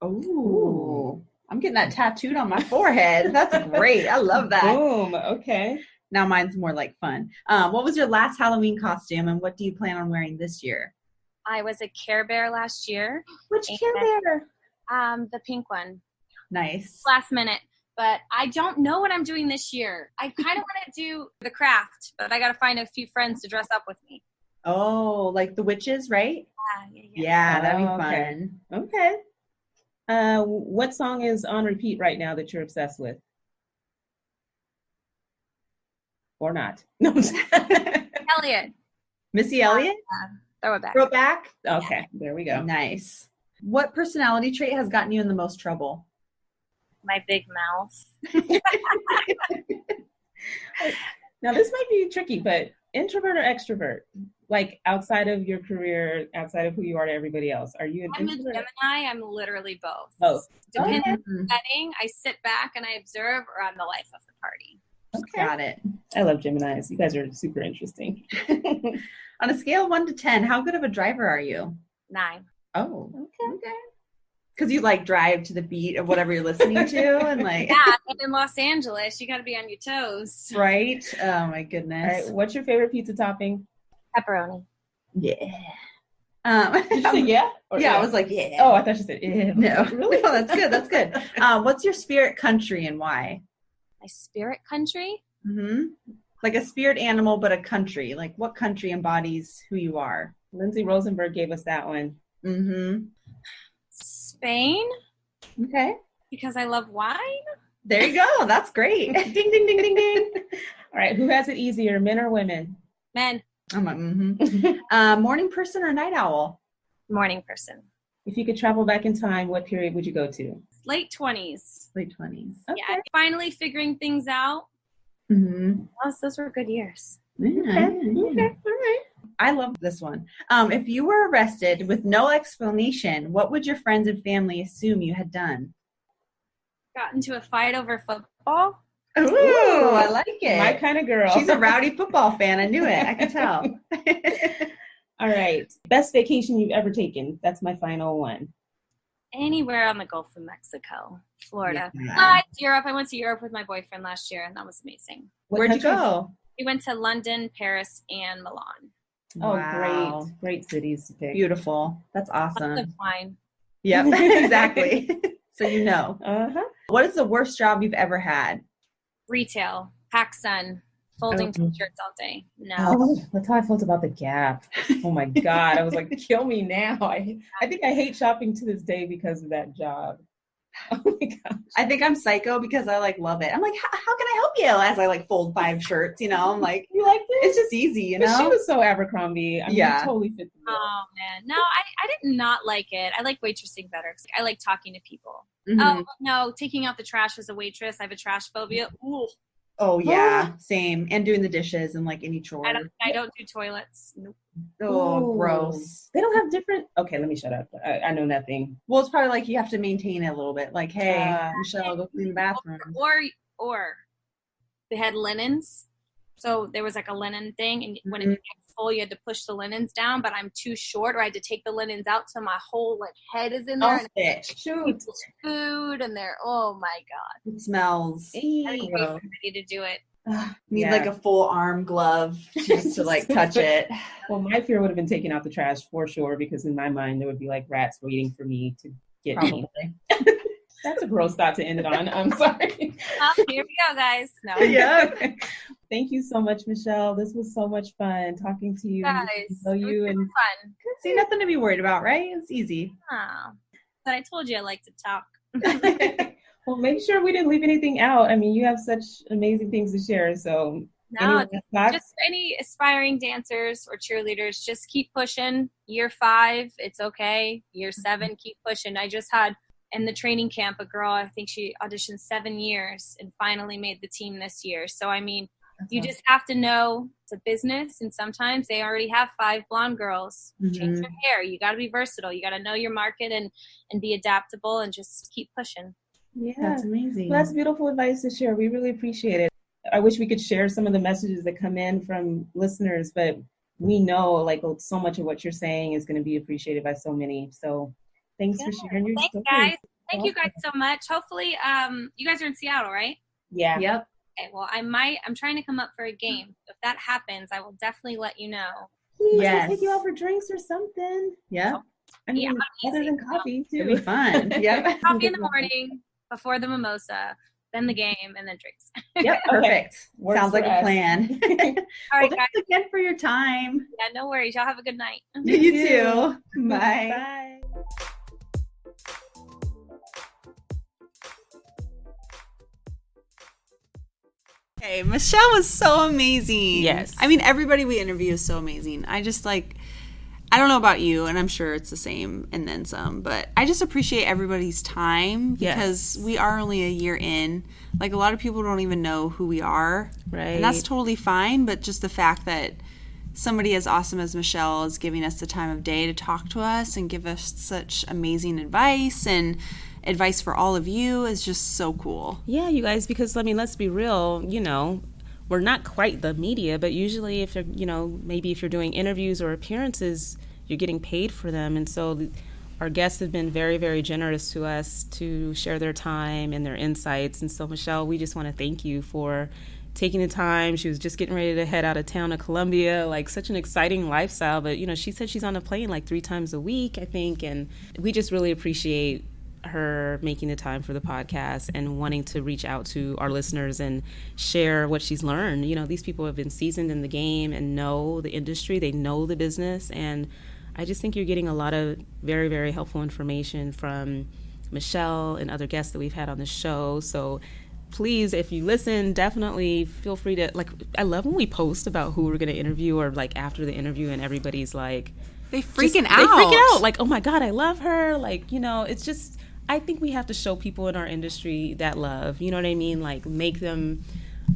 [SPEAKER 2] Oh. I'm getting that tattooed on my forehead. That's great. I love that.
[SPEAKER 5] Boom. Okay.
[SPEAKER 2] Now mine's more like fun. What was your last Halloween costume and what do you plan on wearing this year?
[SPEAKER 4] I was a Care Bear last year.
[SPEAKER 2] Which Care Bear?
[SPEAKER 4] The pink one.
[SPEAKER 2] Nice.
[SPEAKER 4] Last minute. But I don't know what I'm doing this year. I kind of want to do the craft, but I got to find a few friends to dress up with me.
[SPEAKER 2] Oh, like the witches, right? Yeah, that'd be fun.
[SPEAKER 5] Okay. What song is on repeat right now that you're obsessed with? Or not? No.
[SPEAKER 4] Elliot.
[SPEAKER 2] Missy Elliott?
[SPEAKER 4] Throw it back.
[SPEAKER 2] Throw it back?
[SPEAKER 5] Okay, there we go.
[SPEAKER 2] Nice. What personality trait has gotten you in the most trouble?
[SPEAKER 4] My big mouth.
[SPEAKER 5] Now, this might be tricky, but introvert or extrovert? Like outside of your career, outside of who you are to everybody else, are you an
[SPEAKER 4] I'm
[SPEAKER 5] introvert?
[SPEAKER 4] a Gemini. I'm literally both.
[SPEAKER 5] Both.
[SPEAKER 4] Depending
[SPEAKER 5] Okay.
[SPEAKER 4] on the setting, I sit back and I observe, or I'm the life of the party.
[SPEAKER 2] Okay. Got it.
[SPEAKER 5] I love Geminis. You guys are super interesting.
[SPEAKER 2] On a scale of 1 to 10, how good of a driver are you?
[SPEAKER 4] 9.
[SPEAKER 2] Oh, okay. Because you like drive to the beat of whatever you're listening to, and like
[SPEAKER 4] Yeah, and in Los Angeles, you got to be on your toes.
[SPEAKER 2] right. Oh my
[SPEAKER 5] All
[SPEAKER 2] goodness.
[SPEAKER 5] right, what's your favorite pizza topping?
[SPEAKER 4] Pepperoni.
[SPEAKER 2] Yeah.
[SPEAKER 5] Did you say yeah? Or
[SPEAKER 2] Yeah, I was like, yeah.
[SPEAKER 5] Oh, I thought you said yeah.
[SPEAKER 2] No,
[SPEAKER 5] Really?
[SPEAKER 2] No, that's good. That's good. What's your spirit country and why?
[SPEAKER 4] My spirit country?
[SPEAKER 2] Like a spirit animal, but a country. Like what country embodies who you are?
[SPEAKER 5] Lindsay Rosenberg gave us that one.
[SPEAKER 4] Spain,
[SPEAKER 2] Okay.
[SPEAKER 4] because I love wine.
[SPEAKER 2] There you go. That's great. Ding, ding, ding, ding, ding.
[SPEAKER 5] All right, who has it easier, men or women?
[SPEAKER 4] Men,
[SPEAKER 2] I'm like, morning person or night owl?
[SPEAKER 4] morning person.
[SPEAKER 5] If you could travel back in time, what period would you go to?
[SPEAKER 4] Late 20s.
[SPEAKER 2] Late 20s.
[SPEAKER 4] Yeah, finally figuring things out.
[SPEAKER 2] Mm-hmm.
[SPEAKER 4] Those were good years.
[SPEAKER 2] Yeah. Okay. All right. I love this one. If you were arrested with no explanation, what would your friends and family assume you had done?
[SPEAKER 4] Got into a fight over football.
[SPEAKER 2] Ooh, I like it.
[SPEAKER 5] My kind of girl.
[SPEAKER 2] She's a rowdy football fan. I knew it. I could tell.
[SPEAKER 5] All right. Best vacation you've ever taken. That's my final one.
[SPEAKER 4] Anywhere on the Gulf of Mexico, Florida.
[SPEAKER 2] Yeah.
[SPEAKER 4] Europe. I went to Europe with my boyfriend last year, and that was amazing.
[SPEAKER 2] Where'd you go?
[SPEAKER 4] We went to London, Paris, and Milan.
[SPEAKER 5] Oh,
[SPEAKER 2] Wow.
[SPEAKER 5] great cities to pick.
[SPEAKER 2] Beautiful. That's
[SPEAKER 4] Lots
[SPEAKER 2] awesome.
[SPEAKER 4] of wine.
[SPEAKER 2] Yep, exactly. So you know.
[SPEAKER 5] Uh-huh.
[SPEAKER 2] What is the worst job you've ever had?
[SPEAKER 4] Retail, PacSun, folding t-shirts all day. No.
[SPEAKER 5] Oh, that's how I felt about the Gap. Oh my God. I was like, kill me now. I think I hate shopping to this day because of that job. Oh my gosh.
[SPEAKER 2] I think I'm psycho because I like love it. I'm like, how can I help you? As I like fold 5 shirts, you know, I'm like,
[SPEAKER 5] You like this?
[SPEAKER 2] it's just easy, you
[SPEAKER 5] But
[SPEAKER 2] know?
[SPEAKER 5] she was so Abercrombie. I mean,
[SPEAKER 2] Yeah.
[SPEAKER 5] you totally fit the bill.
[SPEAKER 4] Oh man, no, I did not like it. I like waitressing better. I like talking to people.
[SPEAKER 2] Mhm.
[SPEAKER 4] Oh no, taking out the trash as a waitress. I have a trash phobia. Ooh,
[SPEAKER 2] Oh yeah, same. And doing the dishes and like any chore.
[SPEAKER 4] I don't do toilets. Nope.
[SPEAKER 2] Oh,
[SPEAKER 5] Ooh.
[SPEAKER 2] gross.
[SPEAKER 5] They don't have different. Okay, let me shut up. I know nothing.
[SPEAKER 2] Well, it's probably like you have to maintain it a little bit. Like, hey, Michelle, go clean the bathroom.
[SPEAKER 4] Or they had linens. So there was like a linen thing, and when it became full, you had to push the linens down. But I'm too short, or I had to take the linens out, so my whole like head is in there.
[SPEAKER 2] Oh,
[SPEAKER 4] and
[SPEAKER 2] shit.
[SPEAKER 5] Shoot.
[SPEAKER 4] people's food, and they're oh my god,
[SPEAKER 2] It smells.
[SPEAKER 4] I didn't wait
[SPEAKER 2] Gross.
[SPEAKER 4] for me to do it.
[SPEAKER 2] Need
[SPEAKER 5] Yeah.
[SPEAKER 2] like a full arm glove just to like touch it.
[SPEAKER 5] Well, my fear would have been taking out the trash for sure, because in my mind there would be like rats waiting for me to get me.
[SPEAKER 2] Probably.
[SPEAKER 5] That's a gross thought to end it on. I'm sorry.
[SPEAKER 4] Here we go, guys. No,
[SPEAKER 2] Yeah.
[SPEAKER 5] Thank you so much, Michelle. This was so much fun talking to you.
[SPEAKER 4] guys,
[SPEAKER 5] Know
[SPEAKER 4] it was
[SPEAKER 5] you
[SPEAKER 4] super
[SPEAKER 5] and
[SPEAKER 4] fun.
[SPEAKER 2] See, nothing to be worried about, right? It's easy.
[SPEAKER 4] Oh, but I told you I like to talk.
[SPEAKER 5] well, make sure we didn't leave anything out. I mean, you have such amazing things to share. So
[SPEAKER 4] No,
[SPEAKER 5] any last thoughts?
[SPEAKER 4] just any aspiring dancers or cheerleaders, just keep pushing. Year 5, it's okay. Year 7, keep pushing. I just had in the training camp a girl, I think she auditioned 7 years and finally made the team this year. So, I mean, you just have to know it's a business, and sometimes they already have 5 blonde girls. Change your hair. You got to be versatile. You got to know your market and be adaptable and just keep pushing.
[SPEAKER 5] Yeah,
[SPEAKER 2] That's amazing.
[SPEAKER 5] Well, that's beautiful advice to share. We really appreciate it. I wish we could share some of the messages that come in from listeners, but we know like so much of what you're saying is going to be appreciated by so many. So thanks for sharing your
[SPEAKER 4] Thanks,
[SPEAKER 5] story.
[SPEAKER 4] guys. Thank you guys so much. Hopefully, you guys are in Seattle, right?
[SPEAKER 5] Yeah.
[SPEAKER 2] Yep.
[SPEAKER 4] Okay, well, I'm trying to come up for a game. If that happens, I will definitely let you know.
[SPEAKER 5] Please, I'll take you out for drinks or something.
[SPEAKER 2] Yeah.
[SPEAKER 5] I mean, other than coffee, too.
[SPEAKER 2] It'd be fun. Yeah.
[SPEAKER 4] Coffee in the morning, before the mimosa, then the game, and then drinks.
[SPEAKER 5] Yep,
[SPEAKER 2] Perfect.
[SPEAKER 5] Works
[SPEAKER 2] Sounds like
[SPEAKER 5] for
[SPEAKER 2] a
[SPEAKER 5] us.
[SPEAKER 2] plan.
[SPEAKER 4] All right,
[SPEAKER 2] Well,
[SPEAKER 4] guys.
[SPEAKER 2] thanks again for your time.
[SPEAKER 4] Yeah, no worries. Y'all have a good night.
[SPEAKER 2] You too. Bye.
[SPEAKER 5] Bye.
[SPEAKER 3] Hey, Michelle was so amazing.
[SPEAKER 1] Yes.
[SPEAKER 3] I mean, everybody we interview is so amazing. I just like, I don't know about you, and I'm sure it's the same and then some, but I just appreciate everybody's time because we are only a year in. Like, a lot of people don't even know who we are.
[SPEAKER 1] Right.
[SPEAKER 3] And that's totally fine, but just the fact that somebody as awesome as Michelle is giving us the time of day to talk to us and give us such amazing advice and advice for all of you is just so cool.
[SPEAKER 1] Yeah, you guys, because, I mean, let's be real, you know, we're not quite the media, but usually if you're, you know, maybe if you're doing interviews or appearances, you're getting paid for them. And so our guests have been very, very generous to us to share their time and their insights. And so, Michelle, we just want to thank you for taking the time. She was just getting ready to head out of town to Colombia, like such an exciting lifestyle. But, you know, she said she's on a plane like 3 times a week, I think. And we just really appreciate her making the time for the podcast and wanting to reach out to our listeners and share what she's learned. You know, these people have been seasoned in the game and know the industry, they know the business, and I just think you're getting a lot of very, very helpful information from Michelle and other guests that we've had on the show. So please, if you listen, definitely feel free to, like, I love when we post about who we're going to interview or like after the interview and everybody's like,
[SPEAKER 3] They freaking
[SPEAKER 1] out. Like, oh my God, I love her. Like, you know, it's just, I think we have to show people in our industry that love. You know what I mean? Like, make them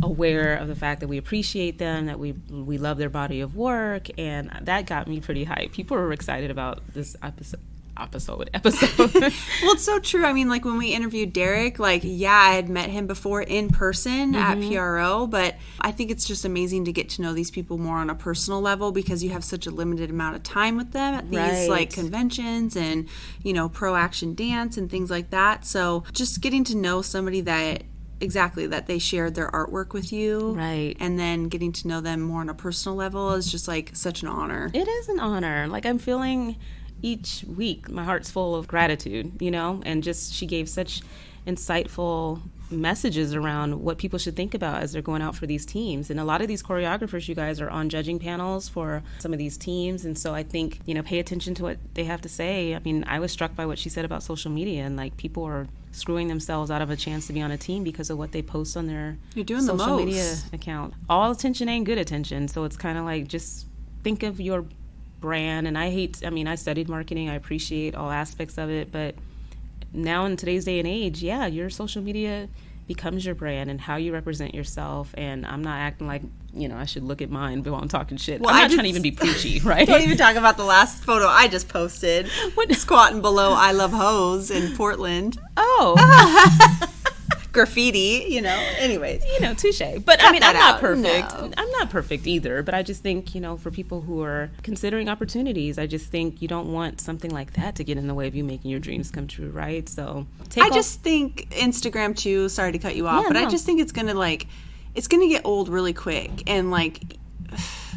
[SPEAKER 1] aware of the fact that we appreciate them, that we love their body of work. And that got me pretty hyped. People were excited about this episode.
[SPEAKER 3] Well, it's so true. I mean, like when we interviewed Derek, like, yeah, I had met him before in person at PRO, but I think it's just amazing to get to know these people more on a personal level because you have such a limited amount of time with them at these like conventions and, you know, pro action dance and things like that. So just getting to know somebody that they shared their artwork with you,
[SPEAKER 1] right,
[SPEAKER 3] and then getting to know them more on a personal level is just like such an honor.
[SPEAKER 1] It is an honor. Like, I'm feeling each week my heart's full of gratitude, you know, and just she gave such insightful messages around what people should think about as they're going out for these teams. And a lot of these choreographers, you guys, are on judging panels for some of these teams, and so I think, you know, pay attention to what they have to say. I mean, I was struck by what she said about social media, and like, people are screwing themselves out of a chance to be on a team because of what they post on their social media account. All attention ain't good attention, so it's kind of like, just think of your brand. And I studied marketing, I appreciate all aspects of it, but now in today's day and age, yeah, your social media becomes your brand and how you represent yourself. And I'm not acting like, you know, I should look at mine while I'm talking shit. Well, I'm not trying to even be preachy, right?
[SPEAKER 3] Don't even talk about the last photo I just posted. Squatting below I Love Hoes in Portland.
[SPEAKER 1] Oh.
[SPEAKER 3] Graffiti, you know. Anyways.
[SPEAKER 1] You know, touche. But I mean, I'm not perfect.
[SPEAKER 3] No.
[SPEAKER 1] I'm not perfect either. But I just think, you know, for people who are considering opportunities, I just think you don't want something like that to get in the way of you making your dreams come true, right? So
[SPEAKER 3] I just think Instagram too, sorry to cut you off, I just think it's going to get old really quick. And like,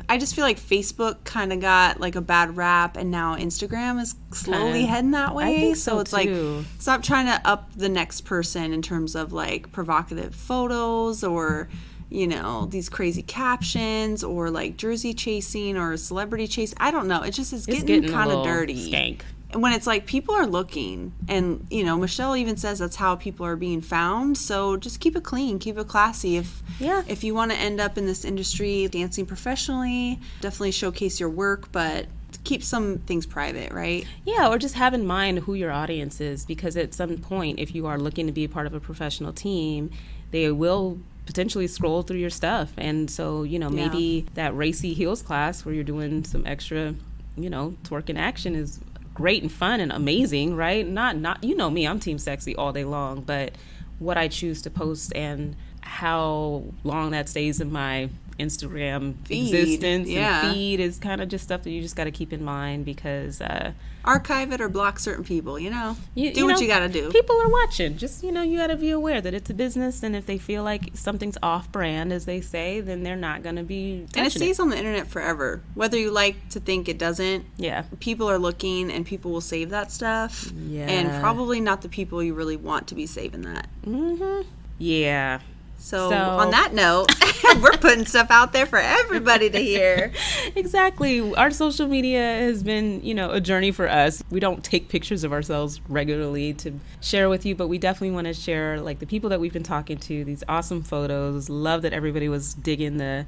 [SPEAKER 3] I just feel like Facebook kind of got like a bad rap, and now Instagram is slowly heading that way.
[SPEAKER 1] I think
[SPEAKER 3] so it's
[SPEAKER 1] too.
[SPEAKER 3] Like, stop trying to up the next person in terms of like provocative photos or, you know, these crazy captions or like jersey chasing or celebrity chase. I don't know. It just is getting kind of dirty.
[SPEAKER 1] Skank.
[SPEAKER 3] And when it's like people are looking, and, you know, Michelle even says that's how people are being found. So just keep it clean, keep it classy. If you want to end up in this industry dancing professionally, definitely showcase your work, but keep some things private, right?
[SPEAKER 1] Yeah, or just have in mind who your audience is, because at some point, if you are looking to be a part of a professional team, they will potentially scroll through your stuff. And so, you know, maybe that racy heels class where you're doing some extra, you know, twerk in action is great and fun and amazing, right? Not you know me, I'm team sexy all day long, but what I choose to post and how long that stays in my Instagram existence and feed is kind of just stuff that you just got to keep in mind because
[SPEAKER 3] archive it or block certain people, do what you got to do.
[SPEAKER 1] People are watching. Just, you got to be aware that it's a business, and if they feel like something's off brand, as they say, then they're not going to be touching
[SPEAKER 3] And it stays on the internet forever. Whether you like to think it doesn't. Yeah. People are looking, and people will save that stuff. Yeah. And probably not the people you really want to be saving that.
[SPEAKER 1] Mm-hmm. Yeah.
[SPEAKER 3] So on that note, we're putting stuff out there for everybody to hear.
[SPEAKER 1] Exactly. Our social media has been, a journey for us. We don't take pictures of ourselves regularly to share with you, but we definitely want to share like the people that we've been talking to, these awesome photos. Love that everybody was digging the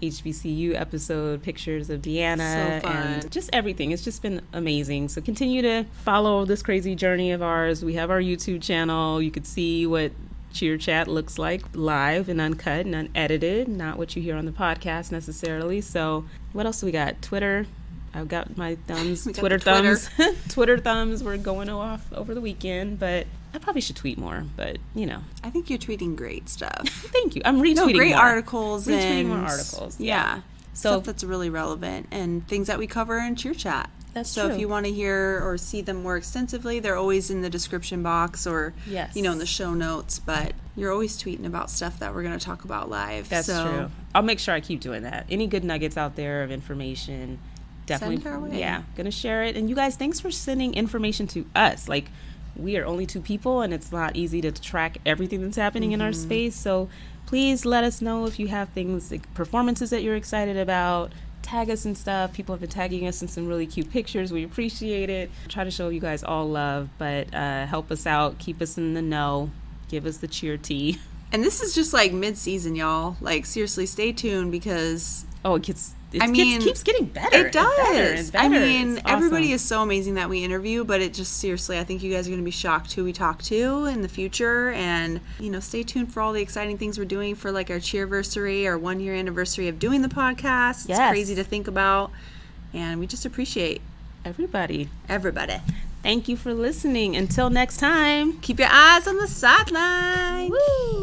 [SPEAKER 1] HBCU episode, pictures of Deanna and just everything. It's just been amazing. So continue to follow this crazy journey of ours. We have our YouTube channel. You could see what Cheer Chat looks like live and uncut and unedited, not what you hear on the podcast necessarily. So what else do we got? Twitter. I've got my thumbs. Twitter thumbs. Twitter thumbs were going off over the weekend, but I probably should tweet more, but
[SPEAKER 3] I think you're tweeting great stuff.
[SPEAKER 1] Thank you. I'm retweeting
[SPEAKER 3] great
[SPEAKER 1] more.
[SPEAKER 3] articles.
[SPEAKER 1] Retweeting more articles.
[SPEAKER 3] Yeah. So stuff that's really relevant and things that we cover in Cheer Chat.
[SPEAKER 1] That's
[SPEAKER 3] true.
[SPEAKER 1] So
[SPEAKER 3] if you want to hear or see them more extensively, they're always in the description box or, in the show notes. But you're always tweeting about stuff that we're going to talk about live.
[SPEAKER 1] That's true. I'll make sure I keep doing that. Any good nuggets out there of information, definitely.
[SPEAKER 3] Send it our way.
[SPEAKER 1] Yeah, going to share it. And you guys, thanks for sending information to us. Like, we are only 2 people, and it's not easy to track everything that's happening in our space. So please let us know if you have things, like performances that you're excited about. Tag us and stuff. People have been tagging us in some really cute pictures. We appreciate it. Try to show you guys all love, but help us out. Keep us in the know. Give us the cheer tea. And
[SPEAKER 3] this is just like mid-season, y'all. Like, seriously, stay tuned because...
[SPEAKER 1] it keeps getting better.
[SPEAKER 3] It does.
[SPEAKER 1] Better and better.
[SPEAKER 3] Awesome. Everybody is so amazing that we interview, but it just, seriously, I think you guys are going to be shocked who we talk to in the future. And, stay tuned for all the exciting things we're doing for, like, our Cheerversary, our 1-year anniversary of doing the podcast. It's crazy to think about. And we just appreciate
[SPEAKER 1] everybody.
[SPEAKER 3] Thank
[SPEAKER 1] you for listening. Until next time,
[SPEAKER 3] keep your eyes on the sideline.
[SPEAKER 1] Woo!